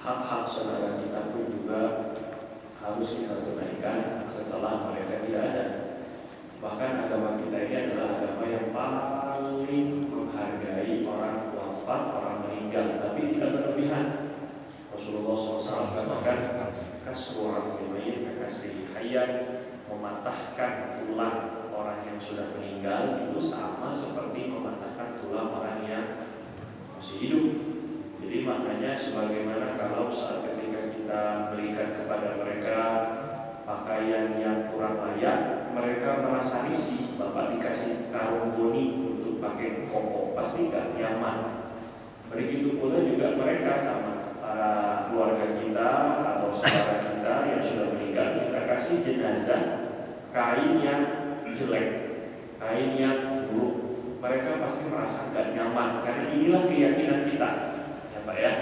hak-hak saudara kita pun juga harus kita tunaikan setelah mereka tidak ada. Bahkan agama kita ini adalah agama yang paling menghargai orang wafat, orang meninggal, tapi tidak berlebihan. Rasulullah SAW katakan, kasrul mayit kasri hayyan, mematahkan tulang orang yang sudah meninggal itu sama seperti mematahkan tulang orang yang masih hidup. Jadi maknanya sebagaimana kalau saat ketika kita berikan kepada mereka pakaian yang kurang layak, mereka merasa risih. Bapak dikasih karung boni untuk pakai koko, pasti gak nyaman. Begitu pula juga mereka sama para keluarga kita atau saudara kita yang sudah meninggal, kita kasih jenazah kain yang jelek, kain yang buruk. Mereka pasti merasa gak nyaman, karena inilah keyakinan kita, ya Pak ya.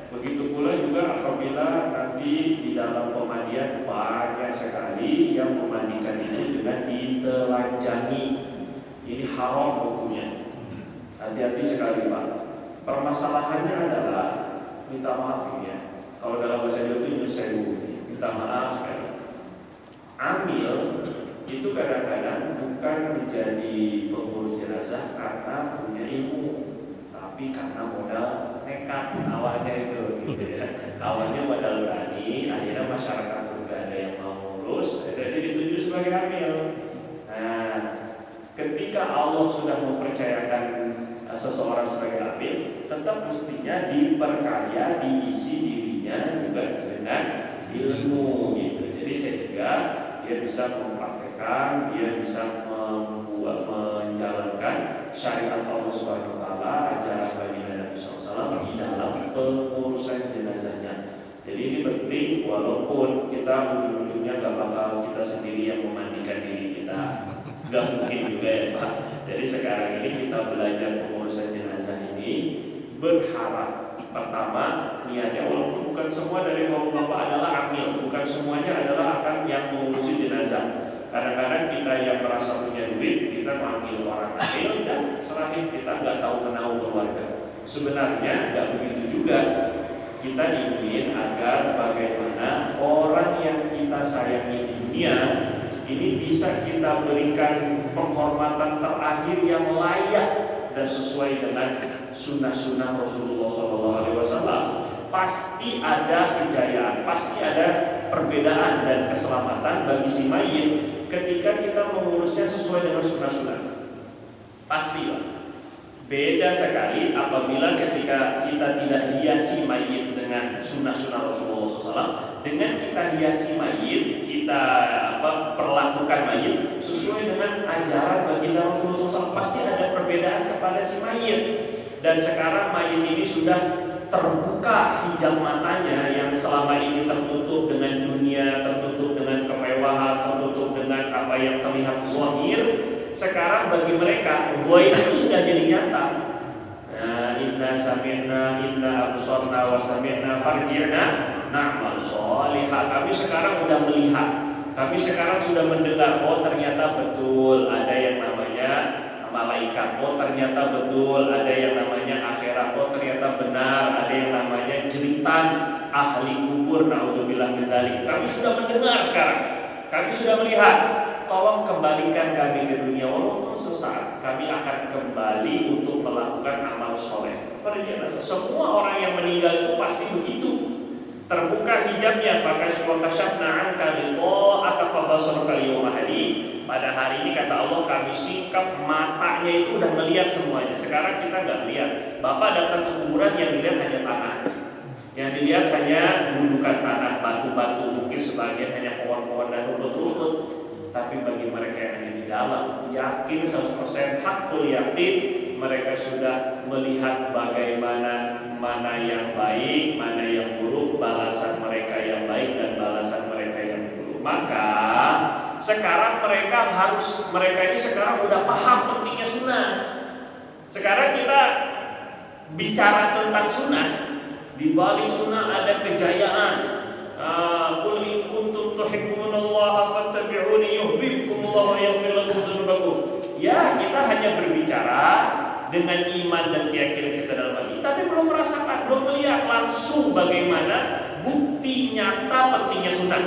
Begitu pula juga apabila nanti di dalam pemandian banyak sekali yang memandikan itu dengan ditelanjangi. Ini haram hukumnya. Hati-hati sekali Pak. Permasalahannya adalah, minta maaf ya, kalau dalam bahasa Jawa itu nyusewu, minta maaf sekali. Amil itu kadang-kadang bukan menjadi pengurus jenazah karena punya ilmu, tapi karena modal nekat awalnya itu, gitu ya. Awalnya modal berani, akhirnya masyarakat juga ada yang mau ngurus, jadi ditunjuk sebagai amil. Nah, ketika Allah sudah mempercayakan seseorang sebagai amil, tetap mestinya diperkaya, diisi dirinya juga dengan ilmu, gitu. Jadi sehingga dia bisa mempraktekkan, dia bisa menjalankan syariat Allah Subhanahu wa taala, ajaran baginda Nabi SAW di dalam pengurusan jenazahnya. Jadi ini penting, walaupun kita ujung-ujungnya gak bakal kita sendiri yang memandikan diri kita, gak mungkin juga ya Pak. Jadi sekarang ini kita belajar pengurusan jenazah ini, berharap pertama niatnya, walaupun bukan semua dari bapak-bapak adalah amil, bukan semuanya adalah akan yang mengurusi jenazah. Kadang-kadang kita yang merasa punya duit, kita manggil orang amil dan serahin, kita nggak tahu kenal keluarga. Sebenarnya nggak begitu juga. Kita ingin agar bagaimana orang yang kita sayangi di dunia ini bisa kita berikan penghormatan terakhir yang layak dan sesuai dengan sunnah-sunnah Rasulullah SAW. Pasti ada kejayaan, pasti ada perbedaan dan keselamatan bagi si mayit ketika kita mengurusnya sesuai dengan sunnah-sunnah. Pastilah. Beda sekali apabila ketika kita tidak hiasi mayit dengan sunnah-sunnah Rasulullah SAW, dengan kita hiasi mayit, kita perlakukan mayit sesuai dengan ajaran baginda Rasulullah SAW, pasti ada perbedaan kepada si mayit. Dan sekarang mayit ini sudah terbuka hijab matanya yang selama ini tertutup dengan dunia, tertutup dengan kemewahan, tertutup dengan apa yang terlihat zahir. Sekarang bagi mereka ghaib itu sudah jadi nyata. Inna sami'na, inna absarna wa sami'na farji'na na'mal sholihah. Kami sekarang sudah melihat, kami sekarang sudah mendengar, oh ternyata betul ada yang namanya malaikat, oh ternyata betul ada yang namanya akhirat, oh ternyata benar ada yang namanya jeritan ahli kubur, naudzubillah min dzalik. Kami sudah mendengar sekarang, kami sudah melihat. Tolong kembalikan kami ke dunia, walaupun sesaat kami akan kembali untuk melakukan amal soleh. Semua orang yang meninggal itu pasti begitu. Terbuka hijabnya, fakashafna anka liqa'aka fabasaruka al-yawma hadid. Pada hari ini kata Allah, kami singkap matanya itu udah melihat semuanya. Sekarang kita nggak melihat. Bapak datang ke kuburan, yang dilihat hanya tanah, yang dilihat hanya gundukan tanah, batu-batu, mungkin sebagian hanya pohon-pohon dan rumput-rumput. Tapi bagi mereka yang ada di dalam, yakin 100% hakul yakin, mereka sudah melihat bagaimana mana yang baik, mana yang buruk, balasan mereka yang baik dan balasan mereka yang buruk. Maka sekarang mereka ini sekarang udah paham pentingnya sunnah. Sekarang kita bicara tentang sunnah, di balik sunnah ada kejayaan. Qul in kuntum tuhibbunallaha fattabi'uni yuhibbukumullahu wa yaghfir lakum dzunubakum. Ya, kita hanya berbicara dengan iman dan keyakinan kita dalam hati, tapi belum merasakan, belum melihat langsung bagaimana bukti nyata pentingnya sunnah.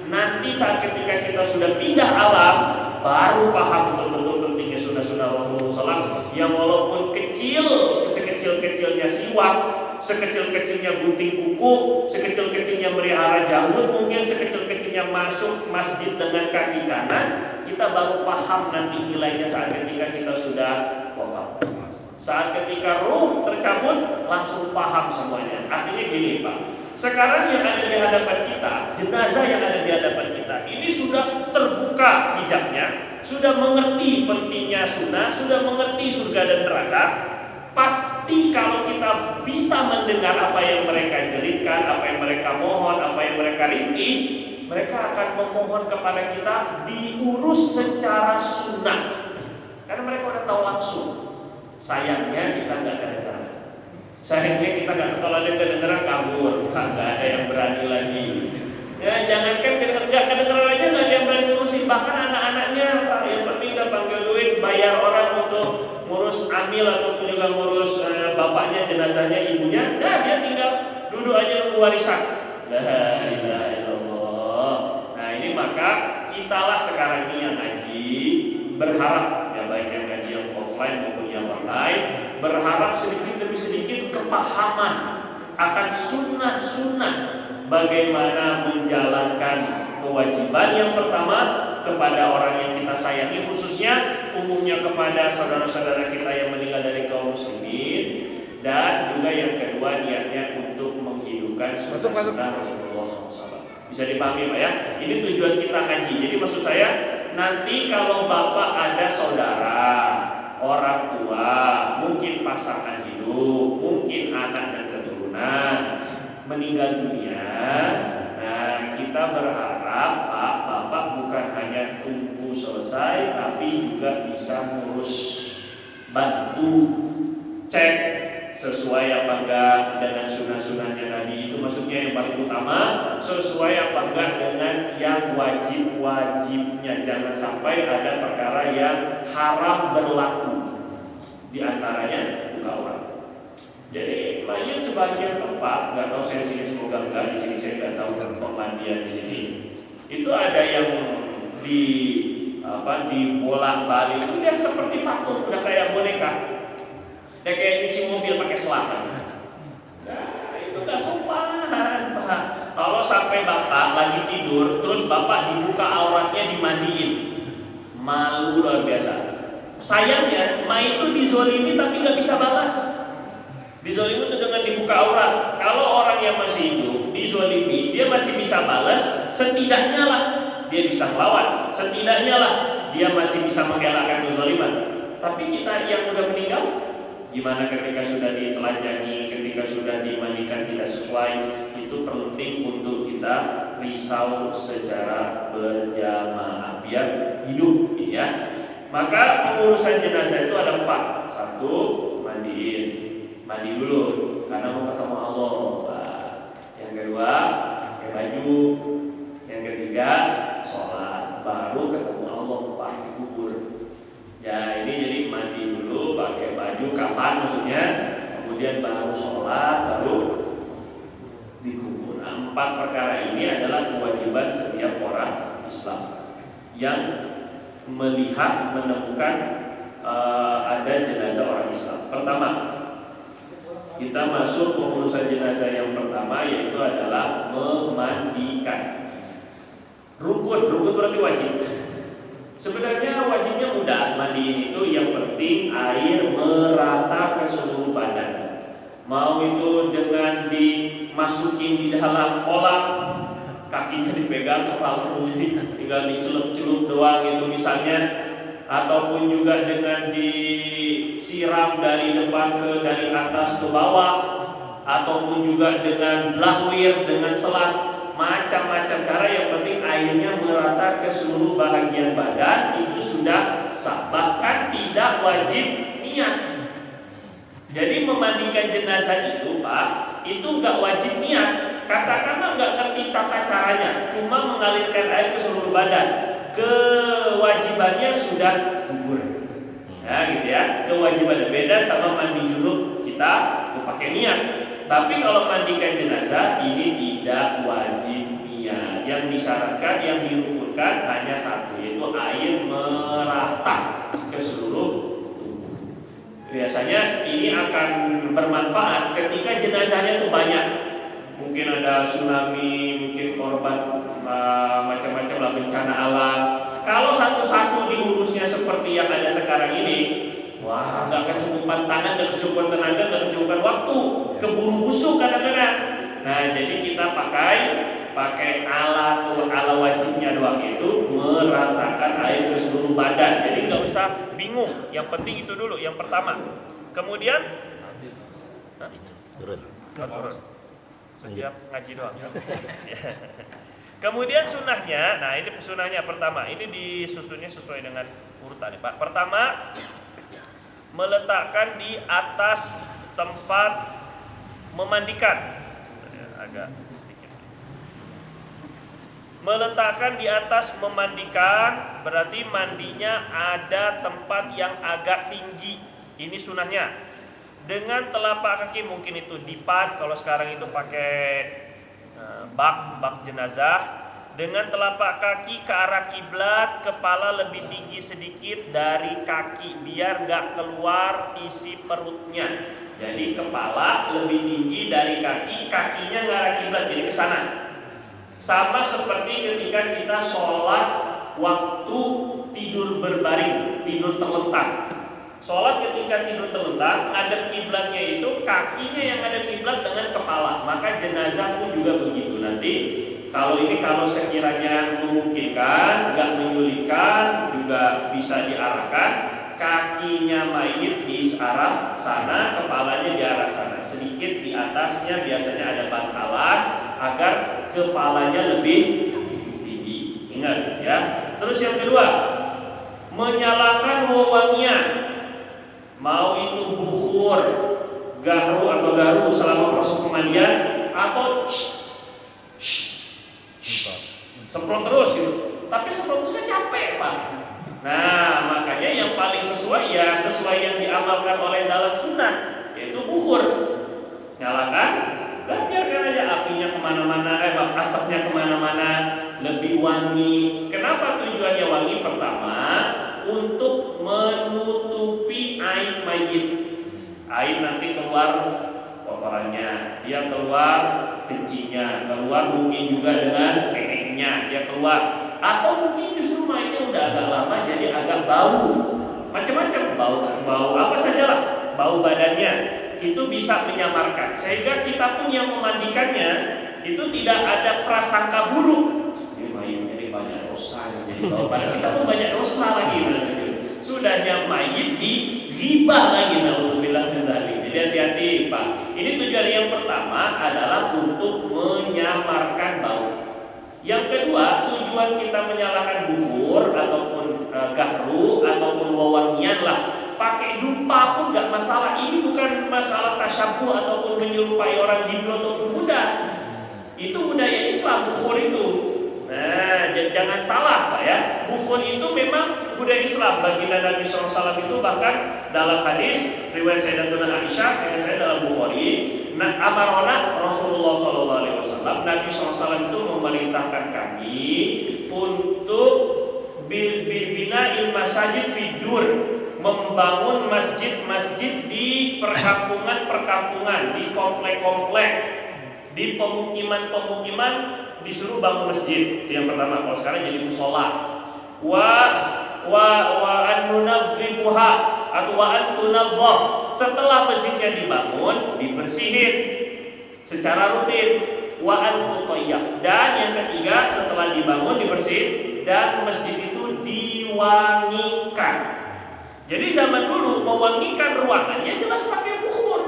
Nanti saat ketika kita sudah pindah alam, baru paham betul-betul pentingnya sunnah-sunnah Rasulullah SAW, yang walaupun kecil, sekecil-kecilnya siwak, sekecil-kecilnya gunting kuku, sekecil-kecilnya melihara janggut, mungkin sekecil-kecilnya masuk masjid dengan kaki kanan, kita baru paham nanti nilainya saat ketika kita sudah wafat. Saat ketika ruh tercabut, langsung paham semuanya. Artinya gini Pak, sekarang yang ada di hadapan kita, jenazah yang ada di hadapan kita, ini sudah terbuka hijabnya, sudah mengerti pentingnya sunnah, sudah mengerti surga dan neraka. Pasti kalau kita bisa mendengar apa yang mereka jeritkan, apa yang mereka mohon, apa yang mereka rintik, mereka akan memohon kepada kita diurus secara sunnah. Karena mereka udah tahu langsung. Sayangnya kita nggak kedengeran. Sayangnya kita nggak, kalau ada kedengeran kabur, nggak ada yang berani lagi. Ya jangankan nggak kedengeran aja, nggak ada yang berani ngurusin. Bahkan anak-anaknya, Pak, yang penting udah panggil duit, bayar orang untuk ngurus amil ataupun juga ngurus bapaknya, jenazahnya, ibunya. Nah dia tinggal duduk aja nunggu warisan. La ilaha illallah. Nah ini maka kitalah sekarang ini yang ngaji, berharap ya baik yang ngaji yang offline maupun yang online, berharap sedikit demi sedikit kepahaman akan sunnah-sunnah bagaimana menjalankan kewajiban yang pertama kepada orang yang kita sayangi, khususnya umumnya kepada saudara-saudara kita yang meninggal dari kaum muslimin, dan juga yang kedua niatnya untuk menghidupkan sunnah Rasulullah SAW. Bisa dipahami Pak ya? Ini tujuan kita ngaji. Jadi maksud saya, nanti kalau Bapak ada saudara, orang tua, mungkin pasangan hidup, mungkin anak dan keturunan meninggal dunia, nah kita berharap Pak, Bapak bukan hanya tunggu selesai, tapi juga bisa ngurus, bantu cek sesuai apa enggak dengan sunnah-sunnahnya Nabi. Itu maksudnya yang paling utama, sesuai apa enggak dengan yang wajib-wajibnya. Jangan sampai ada perkara yang haram berlaku, di antaranya buka aurat. Jadi mayat sebagian tempat, nggak tahu saya di sini, semoga enggak, di sini saya nggak tahu pemandian di sini. Itu ada yang dibolak-balik, itu dia seperti patung, udah kayak boneka. Ya kayak nyuci mobil pakai selatan. Nah itu gak sopan Pak. Kalau sampai Bapak lagi tidur, terus Bapak dibuka auratnya, dimandiin, malu luar biasa. Sayangnya Mai itu dizolimi tapi gak bisa balas. Dizolimi itu dengan dibuka aurat. Kalau orang yang masih hidup dizolimi, dia masih bisa balas, setidaknya lah dia bisa melawan, setidaknya lah dia masih bisa mengelakkan kezaliman. Tapi kita yang udah meninggal, gimana ketika sudah ditelanjangi, ketika sudah dimandikan tidak sesuai, itu penting untuk kita risau secara berjamaah biar hidup ya. Maka pengurusan jenazah itu ada 4. 1, mandiin, mandi dulu karena mau ketemu Allah. Yang kedua, pakai baju. Yang ketiga, sholat, baru ketemu Allah, Pak, dikubur. Ya ini jadi mandi dulu, pakai baju kafan maksudnya, kemudian baru sholat, baru dikubur. Nah, 4 perkara ini adalah kewajiban setiap orang Islam yang melihat, menemukan ada jenazah orang Islam. Pertama, kita masuk pengurusan jenazah yang pertama, yaitu adalah memandikan. Rukun berarti wajib. Sebenarnya wajibnya mudah, mandiin itu yang penting air merata ke seluruh badan. Mau itu dengan dimasukin di dalam kolam, kakinya dipegang, kepala tinggal dicelup-celup doang itu misalnya, ataupun juga dengan disiram dari depan dari atas ke bawah, ataupun juga dengan blawir, dengan selang. Macam-macam cara, yang penting airnya merata ke seluruh bagian badan, itu sudah sah. Bahkan tidak wajib niat. Jadi memandikan jenazah itu Pak, itu gak wajib niat. Katakanlah gak ngerti tata caranya, cuma mengalirkan air ke seluruh badan, kewajibannya sudah gugur. Ya gitu ya, kewajiban beda sama mandi junub kita itu pakai niat. Tapi kalau mandikan jenazah ini tidak wajib niat. Yang disyaratkan, yang dirukunkan hanya satu, yaitu air merata ke seluruh tubuh. Biasanya ini akan bermanfaat ketika jenazahnya itu banyak. Mungkin ada tsunami, mungkin korban macam-macam lah, bencana alam. Kalau satu-satu diurusnya seperti yang ada sekarang ini, wah, nggak kecukupan tangan, nggak kecukupan tenaga, nggak kecukupan waktu, keburu busuk kadang-kadang. Nah, jadi kita pakai ala wajibnya doang, itu meratakan air ke seluruh badan. Jadi nggak usah bingung. Yang penting itu dulu, yang pertama. Kemudian turun. Setiap ngaji doang. Kemudian sunnahnya, nah ini sunnahnya pertama, ini disusunnya sesuai dengan urutan Pak. Pertama, meletakkan di atas tempat memandikan. Agak sedikit. Meletakkan di atas memandikan berarti mandinya ada tempat yang agak tinggi. Ini sunnahnya. Dengan telapak kaki, mungkin itu dipan, kalau sekarang itu pakai bak jenazah. Dengan telapak kaki ke arah kiblat, kepala lebih tinggi sedikit dari kaki biar gak keluar isi perutnya. Jadi kepala lebih tinggi dari kaki, kakinya ke arah kiblat, jadi ke sana. Sama seperti ketika kita sholat waktu tidur berbaring, tidur terlentang. Sholat ketika tidur terlentang, ada kiblatnya itu kakinya yang ada kiblat dengan kepala. Maka jenazah pun juga begitu. Nanti kalau sekiranya memungkinkan, nggak menyulitkan, juga bisa diarahkan kakinya mayit di arah sana, kepalanya di arah sana. Sedikit di atasnya biasanya ada bantalan agar kepalanya lebih tinggi. Ingat ya. Terus yang kedua, menyalakan wewangian. Mau itu bukhur, garu selama proses pemandian, atau semprot terus gitu. Tapi semprot terus kan capek Pak. Nah makanya yang paling sesuai yang diamalkan oleh dalam sunnah, yaitu bukhur. Nyalakan, dan biarkan aja apinya kemana-mana, asapnya kemana-mana, lebih wangi. Kenapa tujuannya wangi? Pertama, untuk menutupi aib mayit. Aib nanti keluar kotorannya, dia keluar kencingnya, keluar mungkin juga dengan pengeknya dia keluar, atau mungkin justru mayitnya udah agak lama jadi agak bau, macam-macam bau apa sajalah, bau badannya itu bisa menyamarkan, sehingga kita pun yang memandikannya itu tidak ada prasangka buruk. Ini mayit jadi banyak dosa, jadi bau badan kita pun banyak dosa lagi. Sudahnya mayit digibah lagi, naudzubillah min dzalik. Jadi hati-hati Pak. Ini tujuan yang pertama adalah untuk menyamarkan bau. Yang kedua, tujuan kita menyalakan bukhur ataupun gahru ataupun wewangian lah, pakai dupa pun nggak masalah. Ini bukan masalah tasyabuh ataupun menyerupai orang Hindu ataupun Buddha. Itu budaya Islam bukhur itu. Nah, jangan salah Pak ya. Bukhur itu memang budaya Islam. Baginda Nabi SAW itu bahkan dalam hadis riwayat Sayyidatuna Aisyah, saya dalam Bukhari, amarona Rasulullah SAW, Nabi SAW itu memerintahkan kami untuk bina'il masajid fidur, membangun masjid-masjid di perkampungan, di komplek-komplek, di pemukiman disuruh bangun masjid. Itu yang pertama. Kalau sekarang jadi musola. Wa an-nunadhifuha atau wa an-tunadhaf. Setelah masjidnya dibangun, dibersihin secara rutin. Wa an-tutayyab. Dan yang ketiga, setelah dibangun, dibersihin dan masjid itu diwangikan. Jadi zaman dulu mewangikan ruangannya jelas pakai bukhur.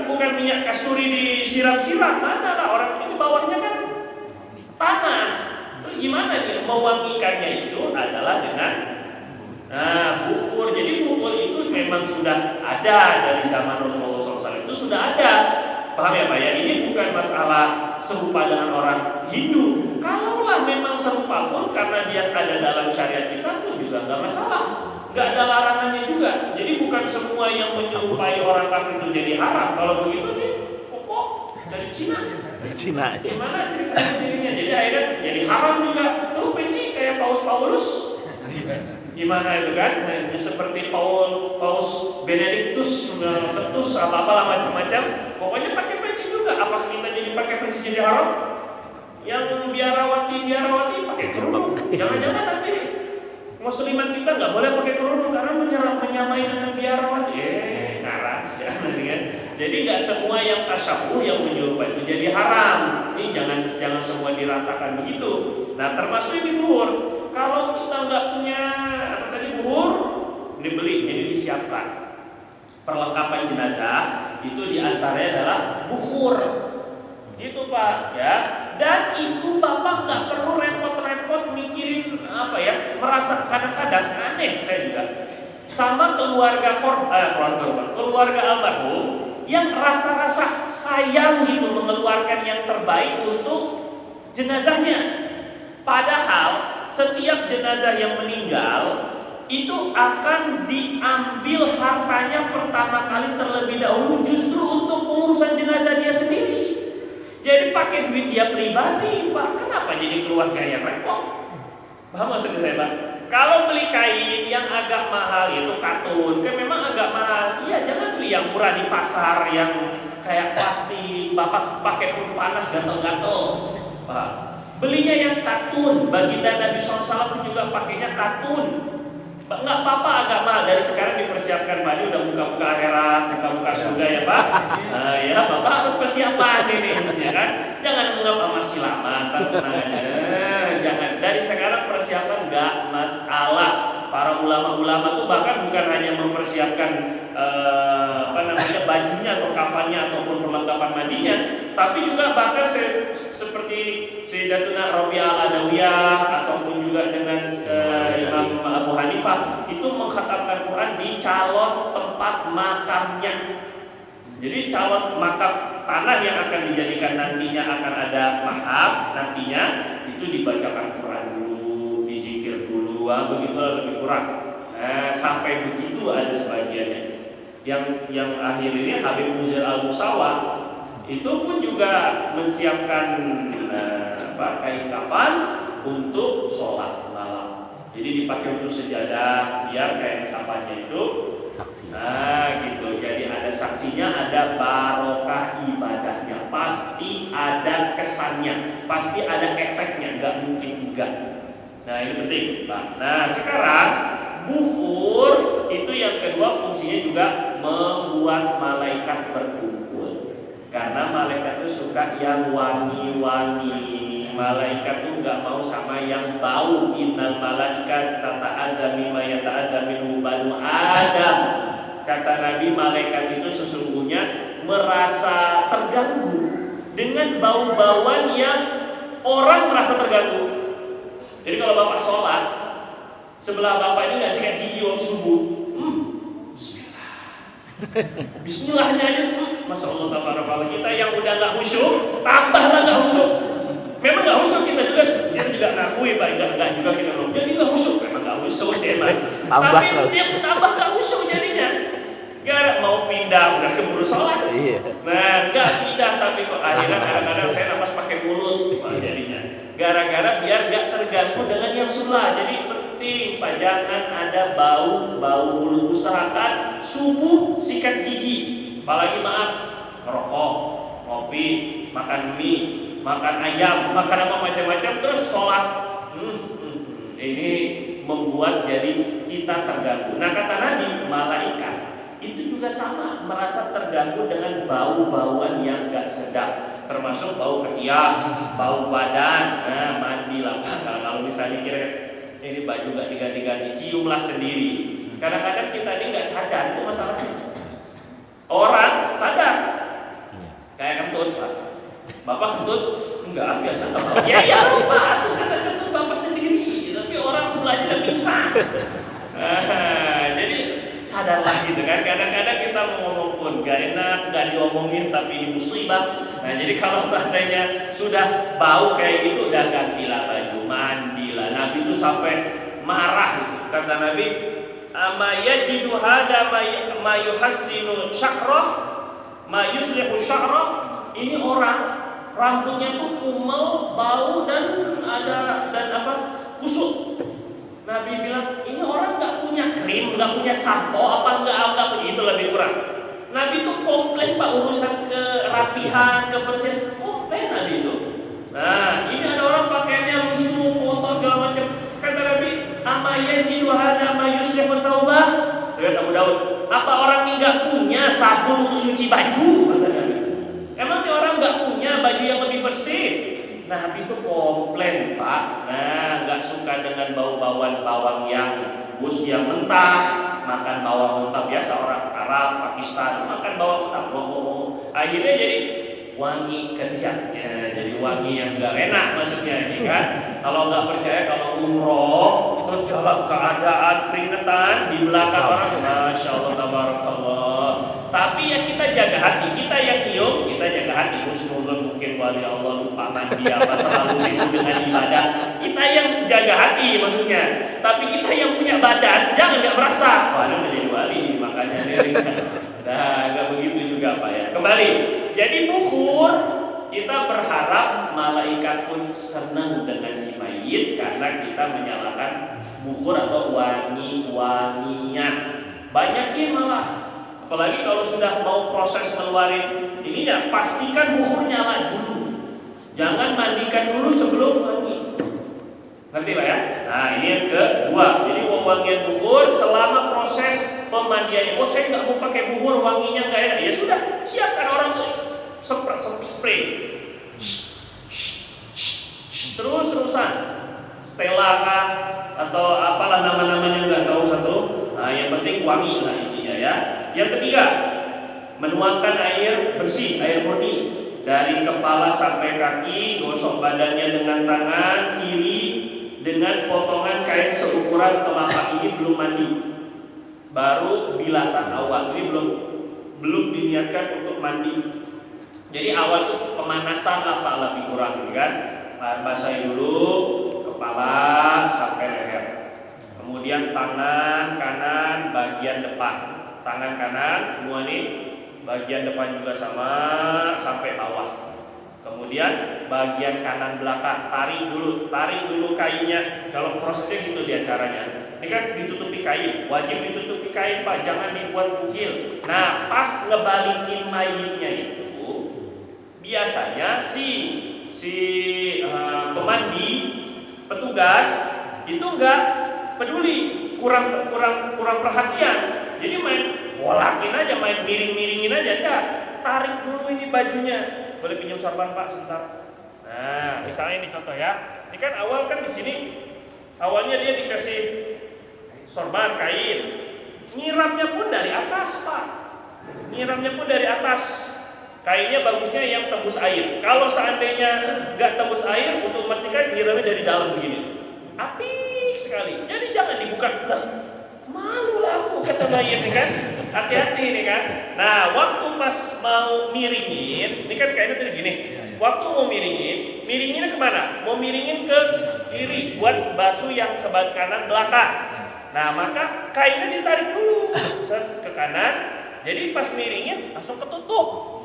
Bukan minyak kasturi disiram-siram. Mana lah orang ini bawahnya kan tanah. Terus gimana dia mewangikannya? Itu adalah dengan bukhur. Jadi bukhur itu memang sudah ada dari zaman Rasulullah SAW, itu sudah ada. Paham ya Pak ya? Ini bukan masalah serupa dengan orang Hindu. Kalaulah memang serupa pun karena dia ada dalam syariat kita pun juga nggak masalah. nggak ada larangannya juga. Jadi bukan semua yang menyerupai orang kafir itu jadi haram. Kalau begitu nih, kok dari Cina? Dari Cina. Gimana ceritanya jadinya? Jadi akhirnya jadi haram juga. Tuh peci kayak Paus. Gimana itu kan? Nah, seperti Paus Benedictus, Ketus, apa-apalah macam-macam. Pokoknya pakai peci juga. Apakah kita jadi pakai peci jadi haram? Yang biarawati pakai kerudung. Jangan-jangan nanti musliman kita nggak boleh pakai kerudung karena menyamai dengan biarawati. Naras ya, kan? Jadi nggak semua yang tasyabuh yang menyerupai itu jadi haram. Ini jangan semua diratakan begitu. Nah, termasuk ini buhur. Kalau kita nggak punya apa tadi buhur, dibeli, jadi disiapkan. Perlengkapan jenazah itu diantaranya adalah buhur. Itu Pak, ya. Dan itu Bapak nggak perlu repot-repot mikirin apa ya, merasa kadang-kadang aneh saya juga sama keluarga almarhum yang rasa-rasa sayang gitu mengeluarkan yang terbaik untuk jenazahnya. Padahal setiap jenazah yang meninggal itu akan diambil hartanya pertama kali terlebih dahulu justru untuk pengurusan jenazah dia sendiri. Jadi pakai duit dia pribadi, Pak. Kenapa jadi keluarga yang repot? Paham maksud saya, Pak? Kalau beli kain yang agak mahal itu katun, kan memang agak mahal. Iya, jangan beli yang murah di pasar yang kayak plastik, Bapak pakai pun panas gatel-gatel. Pak, belinya yang katun. Baginda Nabi SAW juga pakainya katun. Nggak apa-apa agak mahal, dari sekarang dipersiapkan Pak. Ini udah buka-buka akhirat, buka-buka surga ya Pak. Ya Bapak harus persiapan ini, ya kan? Jangan menganggap masih lama, tenang aja. Jangan, dari sekarang persiapan nggak masalah. Para ulama-ulama itu bahkan bukan hanya mempersiapkan bajunya atau kafannya ataupun perlengkapan mandinya, tapi juga bahkan seperti Sayyidatuna Rabi'ah Al-Adawiyah ataupun juga dengan Imam Abu Hanifah itu mengkhatamkan Quran di calon tempat makamnya. Jadi calon makam tanah yang akan dijadikan nantinya akan ada makam nantinya itu dibacakan Quran dulu, dizikir dulu, begitu lebih kurang. Sampai begitu ada sebagiannya. Yang akhir ini Habib Muzair Al-Musawa itu pun juga mensiapkan kain kafan untuk sholat malam. Jadi dipakai untuk sejadah biar kain kafannya itu saksi. Nah gitu. Jadi ada saksinya, ada barokah ibadahnya, pasti ada kesannya, pasti ada efeknya, nggak mungkin enggak. Nah ini penting, Pak. Nah sekarang buhur itu yang kedua fungsinya juga membuat malaikat berkumpul. Karena malaikat itu suka yang wangi-wangi. Malaikat itu nggak mau sama yang bau. Innal malaikat tata'adza mimma yata'adza minhu banu Adam. Kata Nabi, malaikat itu sesungguhnya merasa terganggu dengan bau-bauan yang orang merasa terganggu. Jadi kalau Bapak sholat, sebelah Bapak ini nggak sikat gigi waktu subuh. Bismillah. Bismillahnya aja. Masya Allah, tabarakallah. Kita yang udah nggak khusyuk, tambahlah nggak khusyuk. Memang nggak khusyuk kita juga ngakui, Pak. Nggak juga kita loh. Jadi nggak khusyuk, memang nggak khusyuk sih, Pak. Tapi setiap tambah nggak khusyuk jadinya. Gara mau pindah udah keburu sholat. Iya. Nah, nggak pindah tapi kok akhirnya kadang-kadang saya nafas pakai mulut jadinya. Gara-gara biar nggak terganggu dengan yang sebelah. Jadi penting, Pak, jangan ada bau mulut. Usahakan subuh sikat gigi. Apalagi maaf, ngerokok, ngopi, makan mie, makan ayam, makan apa macam-macam terus sholat. Ini membuat jadi kita terganggu. Nah kata Nabi, malaikat itu juga sama, merasa terganggu dengan bau-bauan yang gak sedap, termasuk bau ketiak, bau badan. Nah mandilah. Kalau misalnya kira ini baju gak diganti-ganti, ciumlah sendiri. Kadang-kadang kita ini gak sadar, itu masalahnya. Orang sadar kayak kentut, Pak. Bapak kentut? Enggak, biasa Bapak. Ya Pak, itu kata kentut Bapak sendiri. Tapi orang sebelahnya udah pingsan. Jadi sadarlah gitu kan. Kadang-kadang kita mau ngomong pun gak enak, gak diomongin tapi ini musibah. Nah jadi kalau seandainya sudah bau kayak gitu, udah gantilah baju, mandilah. Nabi itu sampai marah gitu. Kata Nabi, ma yajidu hada ma yuhassinu sya'rah ma yuslihu sya'rah. Ini orang rambutnya tuh kumel, bau dan kusut. Nabi bilang, ini orang nggak punya krim, nggak punya sampo, apa nggak itu lebih kurang. Nabi tuh komplain Pak urusan kerapihan, kebersihan, komplain Nabi itu. Nah, ini ada orang pakaiannya lusuh, kotor segala macam. Kata Nabi, ama yajidu hada ma yuslihu thawbah. Riwayat Abu Daud. Apa orang ini nggak punya sabun untuk nyuci baju? Kata Nabi. Emang ini orang nggak punya baju yang lebih bersih? Nabi itu komplain Pak. Nah, nggak suka dengan bau-bauan bawang yang yang mentah. Makan bawang mentah biasa orang Arab, Pakistan makan bawang mentah. Akhirnya jadi wangi ketiak. Ya, jadi wangi yang nggak enak maksudnya ini kan. Kalau nggak percaya, kalau umroh terus dalam keadaan keringetan di belakang orang, masya Allah, tabarakallah. Tapi ya kita jaga hati, kita yang nyium, kita jaga hati. Husnuzon mungkin wali Allah lupa mandi apa terlalu sibuk dengan ibadah. Kita yang jaga hati maksudnya. Tapi kita yang punya badan jangan nggak merasa. Wah, ini udah jadi wali, makanya liriknya. Nah, nggak begitu juga Pak ya. Kembali, jadi bukhur kita berharap malaikat pun senang dengan si mayit karena kita menyalakan bukhur atau wangi-wangian. Banyakin malah. Apalagi kalau sudah mau proses ngeluarin ininya, pastikan bukhur nyala dulu. Jangan mandikan dulu sebelum mandi. Ngerti Pak ya? Nah, ini yang kedua. Jadi wangian bukhur selama proses pemandiannya. Oh, saya nggak mau pakai bukhur, wanginya nggak enak. Ya sudah, siapkan orang tuh spray. Terus-terusan. Stella kah atau apalah nama-namanya nggak tahu satu. Nah, yang penting wangi lah intinya ya. Yang ketiga, menuangkan air bersih, air murni dari kepala sampai kaki, gosok badannya dengan tangan kiri dengan potongan kain seukuran telapak ini belum mandi. Baru bilasan awal, ini belum diniatkan untuk mandi. Jadi awal itu pemanasan apa lebih kurang kan? Basahi dulu kepala sampai leher. Kemudian tangan kanan bagian depan. Tangan kanan semua ini bagian depan juga sama sampai bawah. Kemudian bagian kanan belakang tarik dulu kainnya. Kalau prosesnya gitu dia caranya. Ini kan ditutupi kain, wajib ditutupi kain Pak, jangan dibuat bugil. Nah, pas ngebalikin mayitnya itu biasanya si pemandi petugas itu enggak peduli, kurang perhatian. Jadi main bolakin aja, main miringin aja, enggak. Tarik dulu ini bajunya. Boleh pinjam sorban Pak sebentar. Nah, misalnya ini contoh ya. Ini kan awal kan di sini awalnya dia dikasih sorban kain. Nyiramnya pun dari atas Pak. Nyiramnya pun dari atas. Kainnya bagusnya yang tembus air. Kalau seandainya nggak tembus air, untuk memastikan nyiramnya dari dalam begini. Apik sekali. Jadi jangan dibuka. Malu lah aku kata mayit kan. Hati-hati ini kan. Nah, waktu pas mau miringin, ini kan kainnya tadi gini. Waktu mau miringinnya kemana? Mau miringin ke kiri, buat basuh yang sebelah kanan belakang. Nah, maka kainnya ditarik dulu ke kanan. Jadi pas miringin langsung ketutup.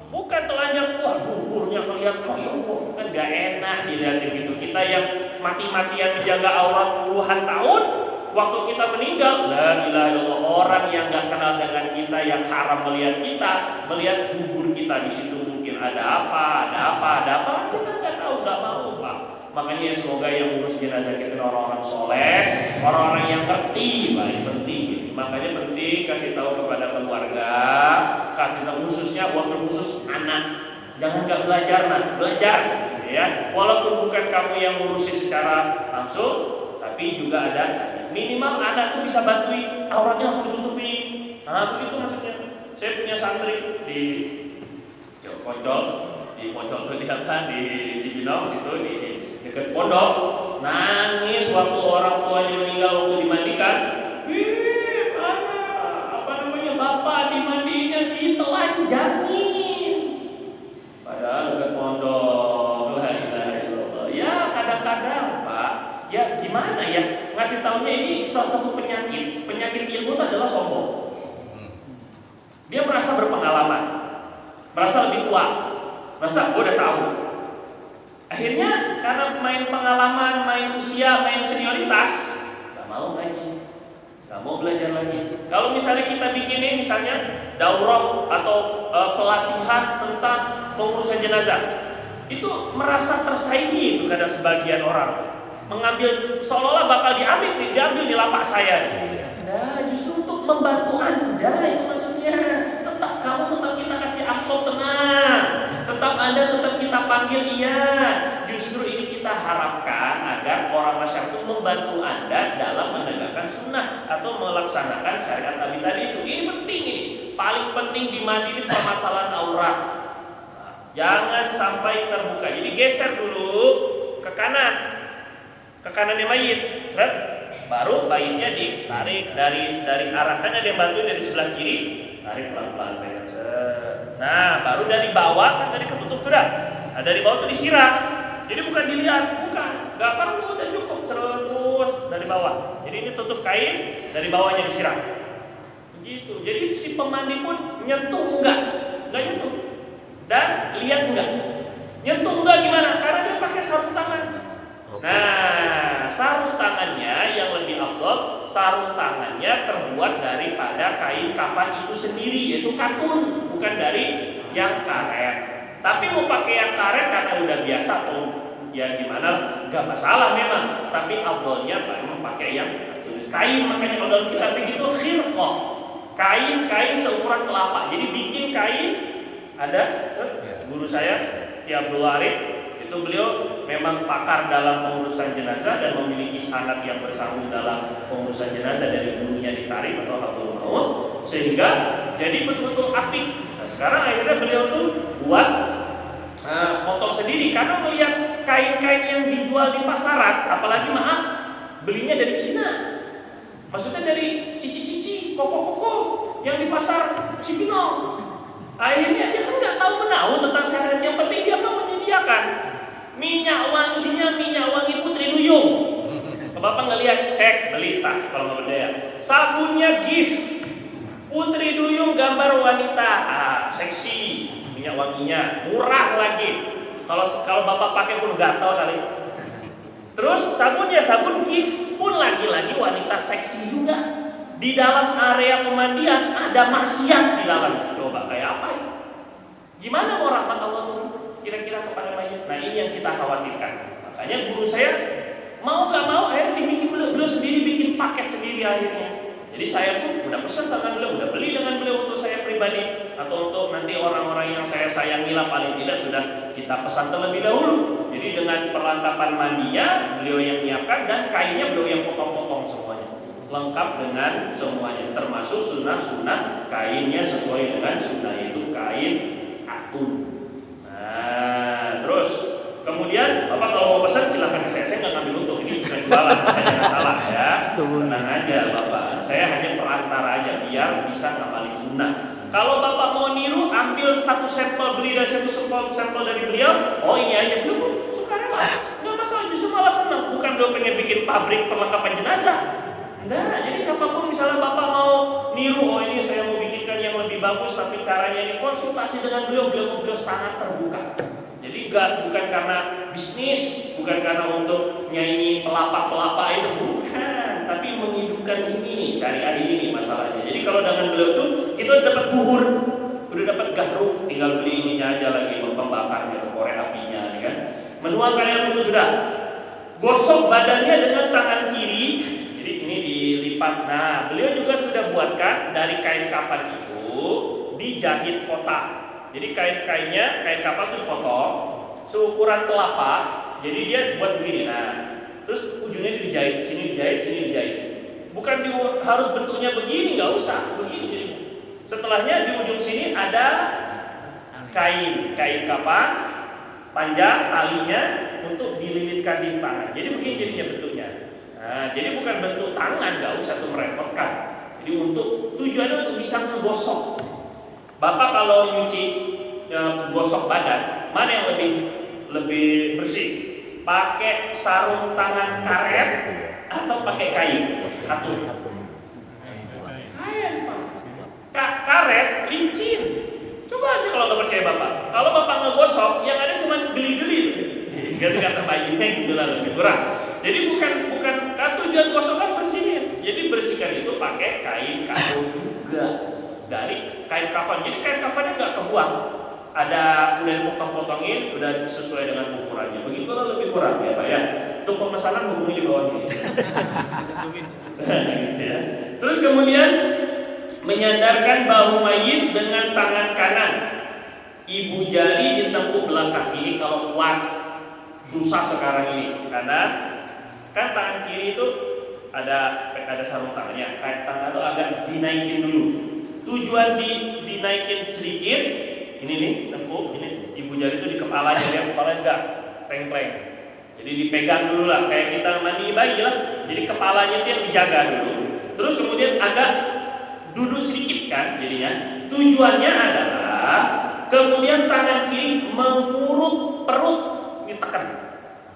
Bukan telanjang, wah buburnya kelihatan, masya Allah, kan gak enak dilihatin gitu. Kita yang mati-matian menjaga aurat puluhan tahun, waktu kita meninggal, la ilaha illallah, orang yang gak kenal dengan kita, yang haram melihat kita, melihat bubur kita di situ mungkin ada apa, kita nggak tahu, nggak mau Pak. Makanya semoga yang ngurus jenazah kita orang-orang soleh, orang-orang yang ngerti, paling penting. Makanya penting kasih tahu kepada keluarga, kasih tahu khususnya waktu khusus anak. Jangan nggak belajar, ya. Walaupun bukan kamu yang ngurusi secara langsung, tapi juga ada minimal anak tuh bisa bantuin, auratnya langsung ditutupi. Nah begitu maksudnya. Saya punya santri di Poncol tuh di Cibinong situ di dekat pondok, nangis waktu orang tuanya meninggal waktu dimandikan. Bapak dimandinya ditelanjangin. Padahal dekat pondok, la ilaha illallah. Ya kadang-kadang Pak, ya gimana ya, ngasih taunya ini salah satu penyakit. penyakit ilmu itu adalah sombong. Dia merasa berpengalaman, merasa lebih tua, merasa gue udah tahu. Akhirnya karena main pengalaman, main usia, main senioritas, gak mau ngaji, gak mau belajar lagi. Kalau misalnya kita bikin ini misalnya daurah atau pelatihan tentang pengurusan jenazah, itu merasa tersaingi itu kadang sebagian orang mengambil seolah-olah bakal diambil di lapak saya. Nah, justru untuk membantu Anda itu maksudnya. Kamu tetap kita kasih akhlak tenang, tetap Anda tetap kita panggil iya. Justru ini kita harapkan agar orang masyarakat itu membantu Anda dalam menegakkan sunnah atau melaksanakan syariat Nabi tadi itu. Ini penting ini, paling penting di mandi ini permasalahan aurat. Jangan sampai terbuka. Jadi geser dulu ke kanannya mayit, baru mayitnya ditarik dari arahkannya dia bantu dari sebelah kiri. Tarik pelan-pelan pengen. Nah, baru dari bawah kan tadi ketutup sudah. Nah, dari bawah tuh disiram. Jadi bukan dilihat, bukan. Gak perlu, udah cukup terus dari bawah. Jadi ini tutup kain, dari bawahnya disiram. Begitu. Jadi si pemandi pun nyentuh enggak nyentuh. Dan lihat enggak. Nyentuh enggak gimana? Karena dia pakai sarung tangan. Nah, sarung tangannya yang lebih afdal, sarung tangannya terbuat daripada kain kafan itu sendiri, yaitu katun, bukan dari yang karet. Tapi mau pakai yang karet karena udah biasa, ya gimana, gak masalah memang. Tapi afdalnya memang pakai yang katun. Kain, makanya kalau dalam kitab fikih itu khirqah, kain seukuran telapak. Jadi bikin kain, ada guru saya, Ki Abdul Warid. Itu beliau memang pakar dalam pengurusan jenazah dan memiliki sanad yang bersambung dalam pengurusan jenazah dari gurunya di Tarif atau Abdul Maut, sehingga jadi betul-betul apik. Nah, sekarang akhirnya beliau tuh buat potong sendiri karena melihat kain-kain yang dijual di pasaran, apalagi maaf belinya dari Cina, maksudnya dari cici-cici, koko-koko yang di pasar Cibinong. Akhirnya dia kan nggak tahu menahu tentang syariat, yang penting dia mau menyediakan minyak wangi Putri Duyung. Bapak ngeliat, cek, beli tah kalau nggak berdaya. Sabunnya gift Putri Duyung gambar wanita, seksi, minyak wanginya murah lagi. Kalau bapak pakai pun gatal kali. Terus sabunnya sabun gift pun lagi-lagi wanita seksi juga. Di dalam area pemandian ada maksiat di dalam. Coba kayak apa ya? Gimana mau rahmat Allah turun kira-kira kepada mayat? Nah, ini yang kita khawatirkan. Makanya guru saya mau gak mau akhirnya dibikin beliau sendiri bikin paket sendiri akhirnya. Jadi saya pun udah pesan sama beliau, udah beli dengan beliau untuk saya pribadi atau untuk nanti orang-orang yang saya sayangi lah, paling tidak sudah kita pesan terlebih dahulu. Jadi dengan perlengkapan mandinya beliau yang menyiapkan dan kainnya beliau yang potong-potong semuanya. Lengkap dengan semuanya, termasuk sunnah-sunnah kainnya sesuai dengan sunnah itu kain katun. Nah, terus kemudian Bapak kalau mau pesan silahkan ke saya nggak ngambil untung, ini bukan jualan, jangan salah ya. Tenang aja Bapak, saya hanya perantara aja biar bisa ngamalin sunnah. Kalau Bapak mau niru, ambil satu sampel, beli dari satu sampel dari beliau. Oh ini aja, beliau sukarela, nggak masalah, justru malah senang. Bukan beliau pengen bikin pabrik perlengkapan jenazah. Nah, jadi siapapun misalnya Bapak mau niru, oh ini saya mau bikinkan yang lebih bagus, tapi caranya ini konsultasi dengan beliau sangat terbuka. Jadi bukan karena bisnis, bukan karena untuk nyanyi pelapa-pelapa itu, bukan, tapi menghidupkan ini syariat ini masalahnya. Jadi kalau dengan beliau tuh kita udah dapat buhur, udah dapat gahruk, tinggal beli ininya aja lagi, pembakarnya, korek apinya, kan? Menuangkan yang itu sudah, gosok badannya dengan tangan kiri. Ini dilipat. Nah, beliau juga sudah buatkan dari kain kapan itu dijahit kotak. Jadi kain-kainnya, kain kapan itu dipotong seukuran telapak. Jadi dia buat begini. Nah, terus ujungnya dijahit, sini dijahit, sini dijahit. Bukan harus bentuknya begini, nggak usah begini jadinya. Setelahnya di ujung sini ada kain kapan panjang talinya untuk dililitkan di tangan. Jadi begini jadinya bentuknya. Nah, jadi bukan bentuk tangan, nggak usah tuh merepotkan. Jadi tujuannya untuk bisa menggosok. Bapak kalau nyuci gosok badan, mana yang lebih bersih? Pakai sarung tangan karet atau pakai kain katun? kayak bapak. Kalau bapak ngegosok, yang ada cuma geli-geli. Ganti kata mayitnya gitu lah, lebih kurang. Jadi bukan kan tujuan gosokan bersihin. Jadi bersihkan itu pakai kain kafan juga, dari kain kafan. Jadi kain kafannya nggak kebuang. Ada udah dipotong-potongin, sudah sesuai dengan ukurannya. Begitulah lebih kurang ya Pak ya. Untuk pemesanan hubungi di bawahnya. Gitu ya. Terus kemudian menyandarkan bahu mayit dengan tangan kanan, ibu jari ditepuk belakang. Ini kalau kuat, susah sekarang ini karena kan tangan kiri itu ada sarung tangannya, kayak tangan itu agak dinaikin dulu. Tujuan dinaikin sedikit, ini nih tepuk, ini ibu jari itu di kepalanya, dia kepalanya enggak tengkleng. Jadi dipegang dulu lah, kayak kita mandi bayi lah. Jadi kepalanya itu yang dijaga dulu. Terus kemudian agak duduk sedikit kan, jadinya. Tujuannya adalah kemudian tangan kiri mengurut perut, ditekan